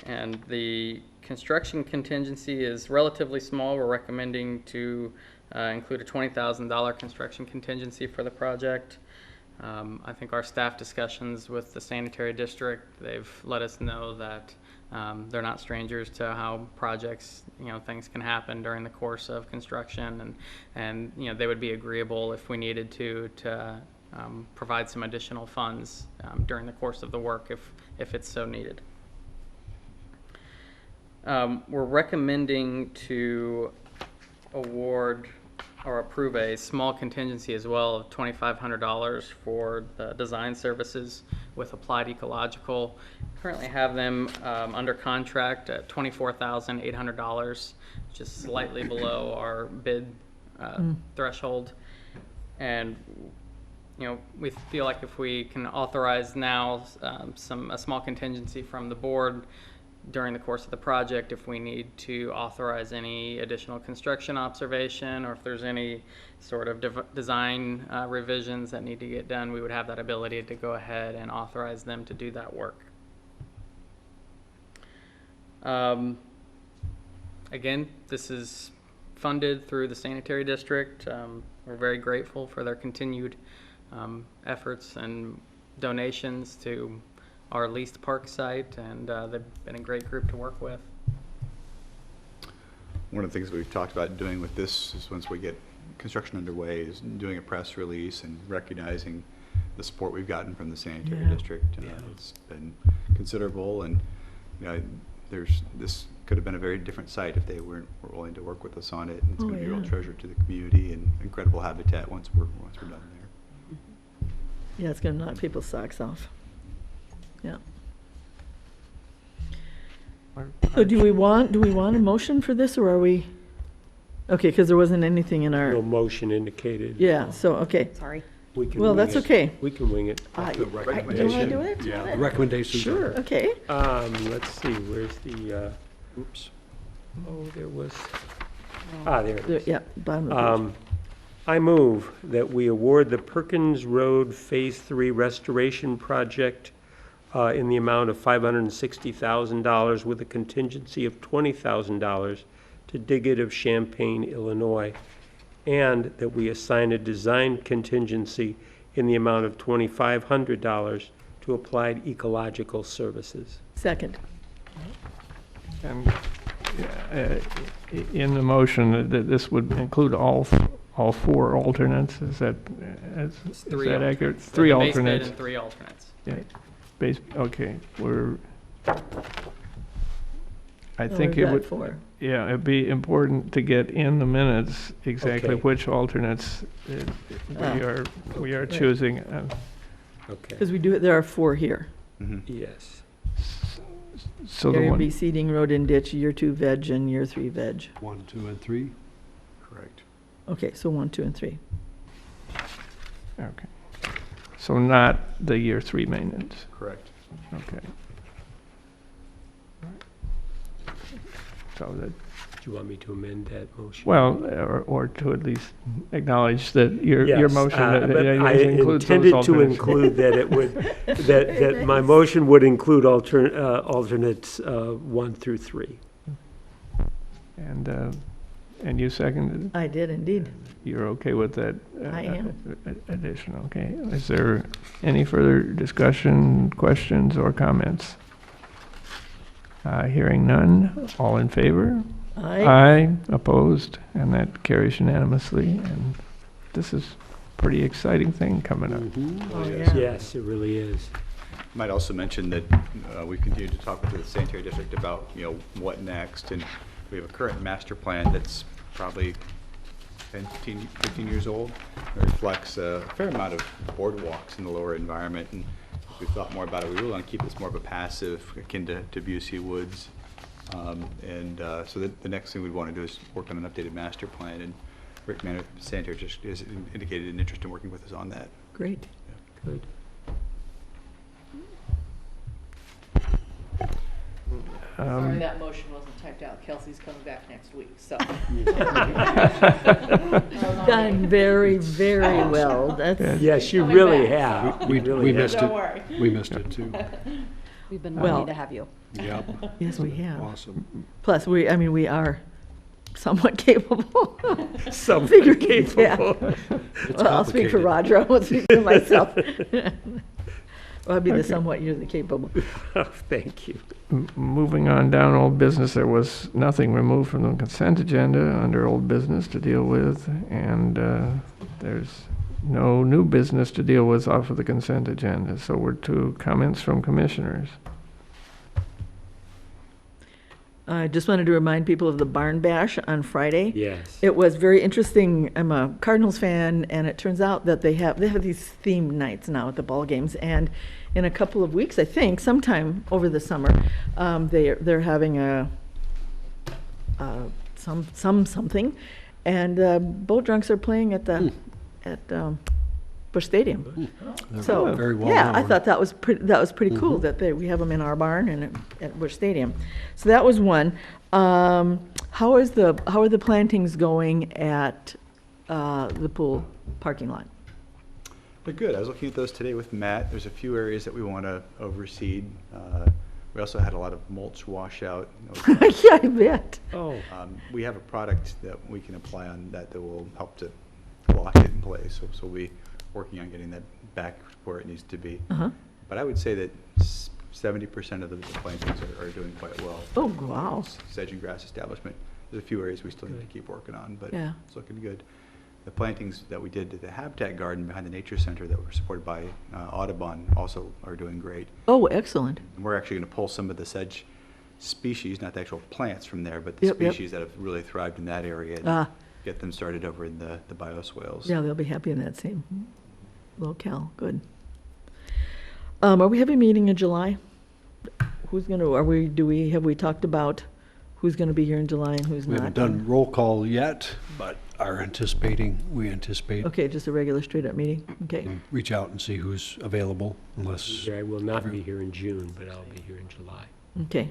And the construction contingency is relatively small. We're recommending to include a $20,000 construction contingency for the project. I think our staff discussions with the sanitary district, they've let us know that they're not strangers to how projects, things can happen during the course of construction, and they would be agreeable if we needed to provide some additional funds during the course of the work if it's so needed. We're recommending to award or approve a small contingency as well of $2,500 for the design services with Applied Ecological. Currently have them under contract at $24,800, just slightly below our bid threshold. And we feel like if we can authorize now a small contingency from the board during the course of the project, if we need to authorize any additional construction observation, or if there's any sort of design revisions that need to get done, we would have that ability to go ahead and authorize them to do that work. Again, this is funded through the sanitary district. We're very grateful for their continued efforts and donations to our leased park site, and they've been a great group to work with. One of the things we've talked about doing with this is once we get construction underway is doing a press release and recognizing the support we've gotten from the sanitary district. It's been considerable, and this could have been a very different site if they were willing to work with us on it. And it's going to be a real treasure to the community and incredible habitat once we're done there. Yeah, it's going to knock people's socks off. Yeah. So do we want a motion for this, or are we? Okay, because there wasn't anything in our. No motion indicated. Yeah. So okay. Sorry. We can well, wing that's it. okay. We can wing it. Do you want to do it? Yeah. The recommendations. Sure. Okay. Let's see. Where's the? Oops. Oh, there was. There it is. Yeah. Bottom of the page. I move that we award the Perkins Road Phase 3 Restoration Project in the amount of $560,000 with a contingency of $20,000 to Diggett of Champaign, Illinois, and that we assign a design contingency in the amount of $2,500 to Applied Ecological Services. Second. And in the motion, that this would include all four alternates. Is that accurate? So three the alternates. Base bid and 3 alternates. Yeah. Okay. I think it would. Yeah, it'd be important to get in the minutes exactly which alternates we are choosing. Okay. Because there are 4 here. Yes. So Area B seeding, road and ditch, year 2 veg, and year 3 veg. 1, 2, and 3. Correct. Okay, so 1, 2, and 3. Okay. So not the year 3 maintenance. Correct. Okay. So that. Do you want me to amend that motion? Well, or to at least acknowledge that your motion but I includes intended those to alternates. include that it would that my motion would include alternates 1 through 3. And you seconded it? I did indeed. You're okay with that? I am. Addition, okay. Is there any further discussion, questions, or comments? Hearing none. All in favor? Aye. Aye. Opposed? And that carries unanimously. And this is a pretty exciting thing coming up. Oh, yeah. Yes, it really is. Might also mention that we've continued to talk with the sanitary district about what next, and we have a current master plan that's probably 15 years old. It reflects a fair amount of boardwalks in the lower environment, and as we thought more about it, we really want to keep this more of a passive, akin to Busey Woods. So the next thing we'd want to do is work on an updated master plan, and Rick Manor, sanitary district, has indicated an interest in working with us on that. Great. Good. Sorry, that motion wasn't typed out. Kelsey's coming back next week, so. Done very, very well. That's. Yes, you really have. We really have. missed Don't it. worry. We missed it too. We've been Well- lucky to have you. Yep. Yes, we have. Awesome. Plus, we are somewhat capable. Some Figure- capable. yeah. Well, I'll speak for complicated. Roger, I won't speak for myself. Well, I'd be the somewhat, you're the capable. Thank you. Moving on down old business, there was nothing removed from the consent agenda under old business to deal with, and there's no new business to deal with off of the consent agenda. So we're to comments from commissioners. I just wanted to remind people of the Barn Bash on Friday. Yes. It was very interesting. I'm a Cardinals fan, and it turns out that they have these themed nights now at the ball games. And in a couple of weeks, I think, sometime over the summer, they're having something, and boat drunks are playing at the Busch Stadium. They're So very well yeah, I known. thought that was pretty cool that we have them in our barn and at Busch Stadium. So that was one. How are the plantings going at the pool parking lot? They're good. I was looking at those today with Matt. There's a few areas that we want to overseed. We also had a lot of mulch washout. Yeah, I bet. Oh. We have a product that we can apply on that will help to lock it in place. So we working on getting that back where it needs to be. Uh-huh. But I would say that 70% of the plantings are doing quite well. Oh, wow. Sedge and grass establishment. There's a few areas we still need to keep working on, but Yeah. it's looking good. The plantings that we did at the Habitat Garden behind the Nature Center that were supported by Audubon also are doing great. Oh, excellent. And we're actually going to pull some of the sedge species, not the actual plants from there, but the Yep, yep. species that have really thrived in that area and Ah. get them started over in the bioswales. Yeah, they'll be happy in that same locale. Good. Are we having a meeting in July? Have we talked about who's going to be here in July and who's We not? haven't done roll call yet, but we anticipate. Okay, just a regular straight-up meeting? Okay. And reach out and see who's available unless, I will not be here in June, but I'll be here in July. Okay.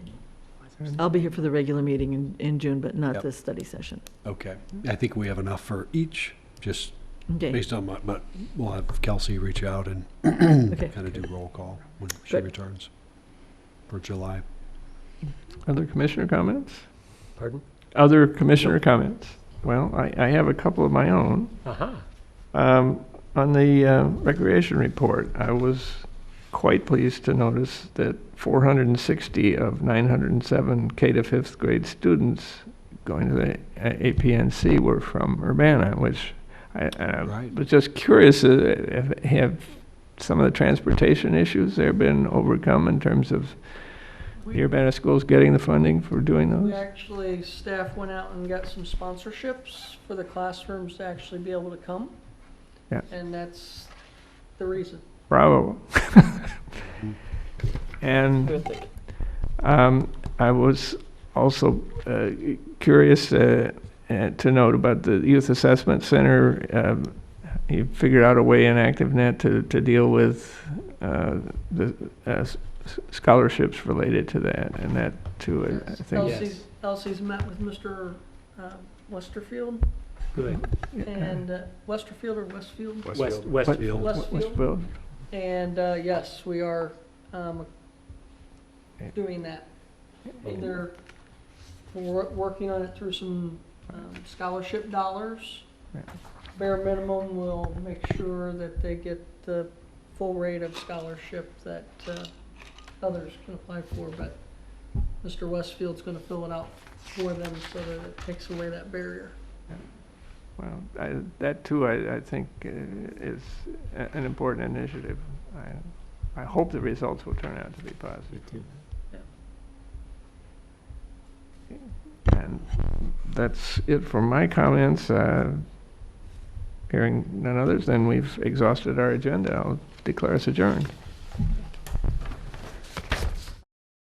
I'll be here for the regular meeting in June, but not Yep. the study session. okay. I think we have enough for each, just Okay. based on but we'll have Kelsey reach out and Okay. kind of do roll call when she Good. returns for July. Other commissioner comments? Pardon? Other commissioner comments? Well, I have a couple of my own. Uh-huh. On the recreation report, I was quite pleased to notice that 460 of 907 K to 5th grade students going to the APNC were from Urbana, which I Right. was just curious, have some of the transportation issues there been overcome in terms of the Urbana schools getting the funding for doing We those? actually, staff went out and got some sponsorships for the classrooms to actually be able to come. Yeah. And that's the reason. Bravo. And Terrific. I was also curious to note about the Youth Assessment Center. You figured out a way in ActiveNet to deal with the scholarships related to that, and that too, I think. Elsie's met with Mr. Westerfield, Good. and Westerfield or Westfield? Westfield. Westfield. And yes, we are doing that. We're working on it through some scholarship dollars. Yeah. Bare minimum, we'll make sure that they get the full rate of scholarship that others can apply for, but Mr. Westfield's going to fill it out for them so that it takes away that barrier. Well, that too, I think is an important initiative. I hope the results will turn out to be positive. And that's it for my comments. Hearing none others, then we've exhausted our agenda. I'll declare us adjourned.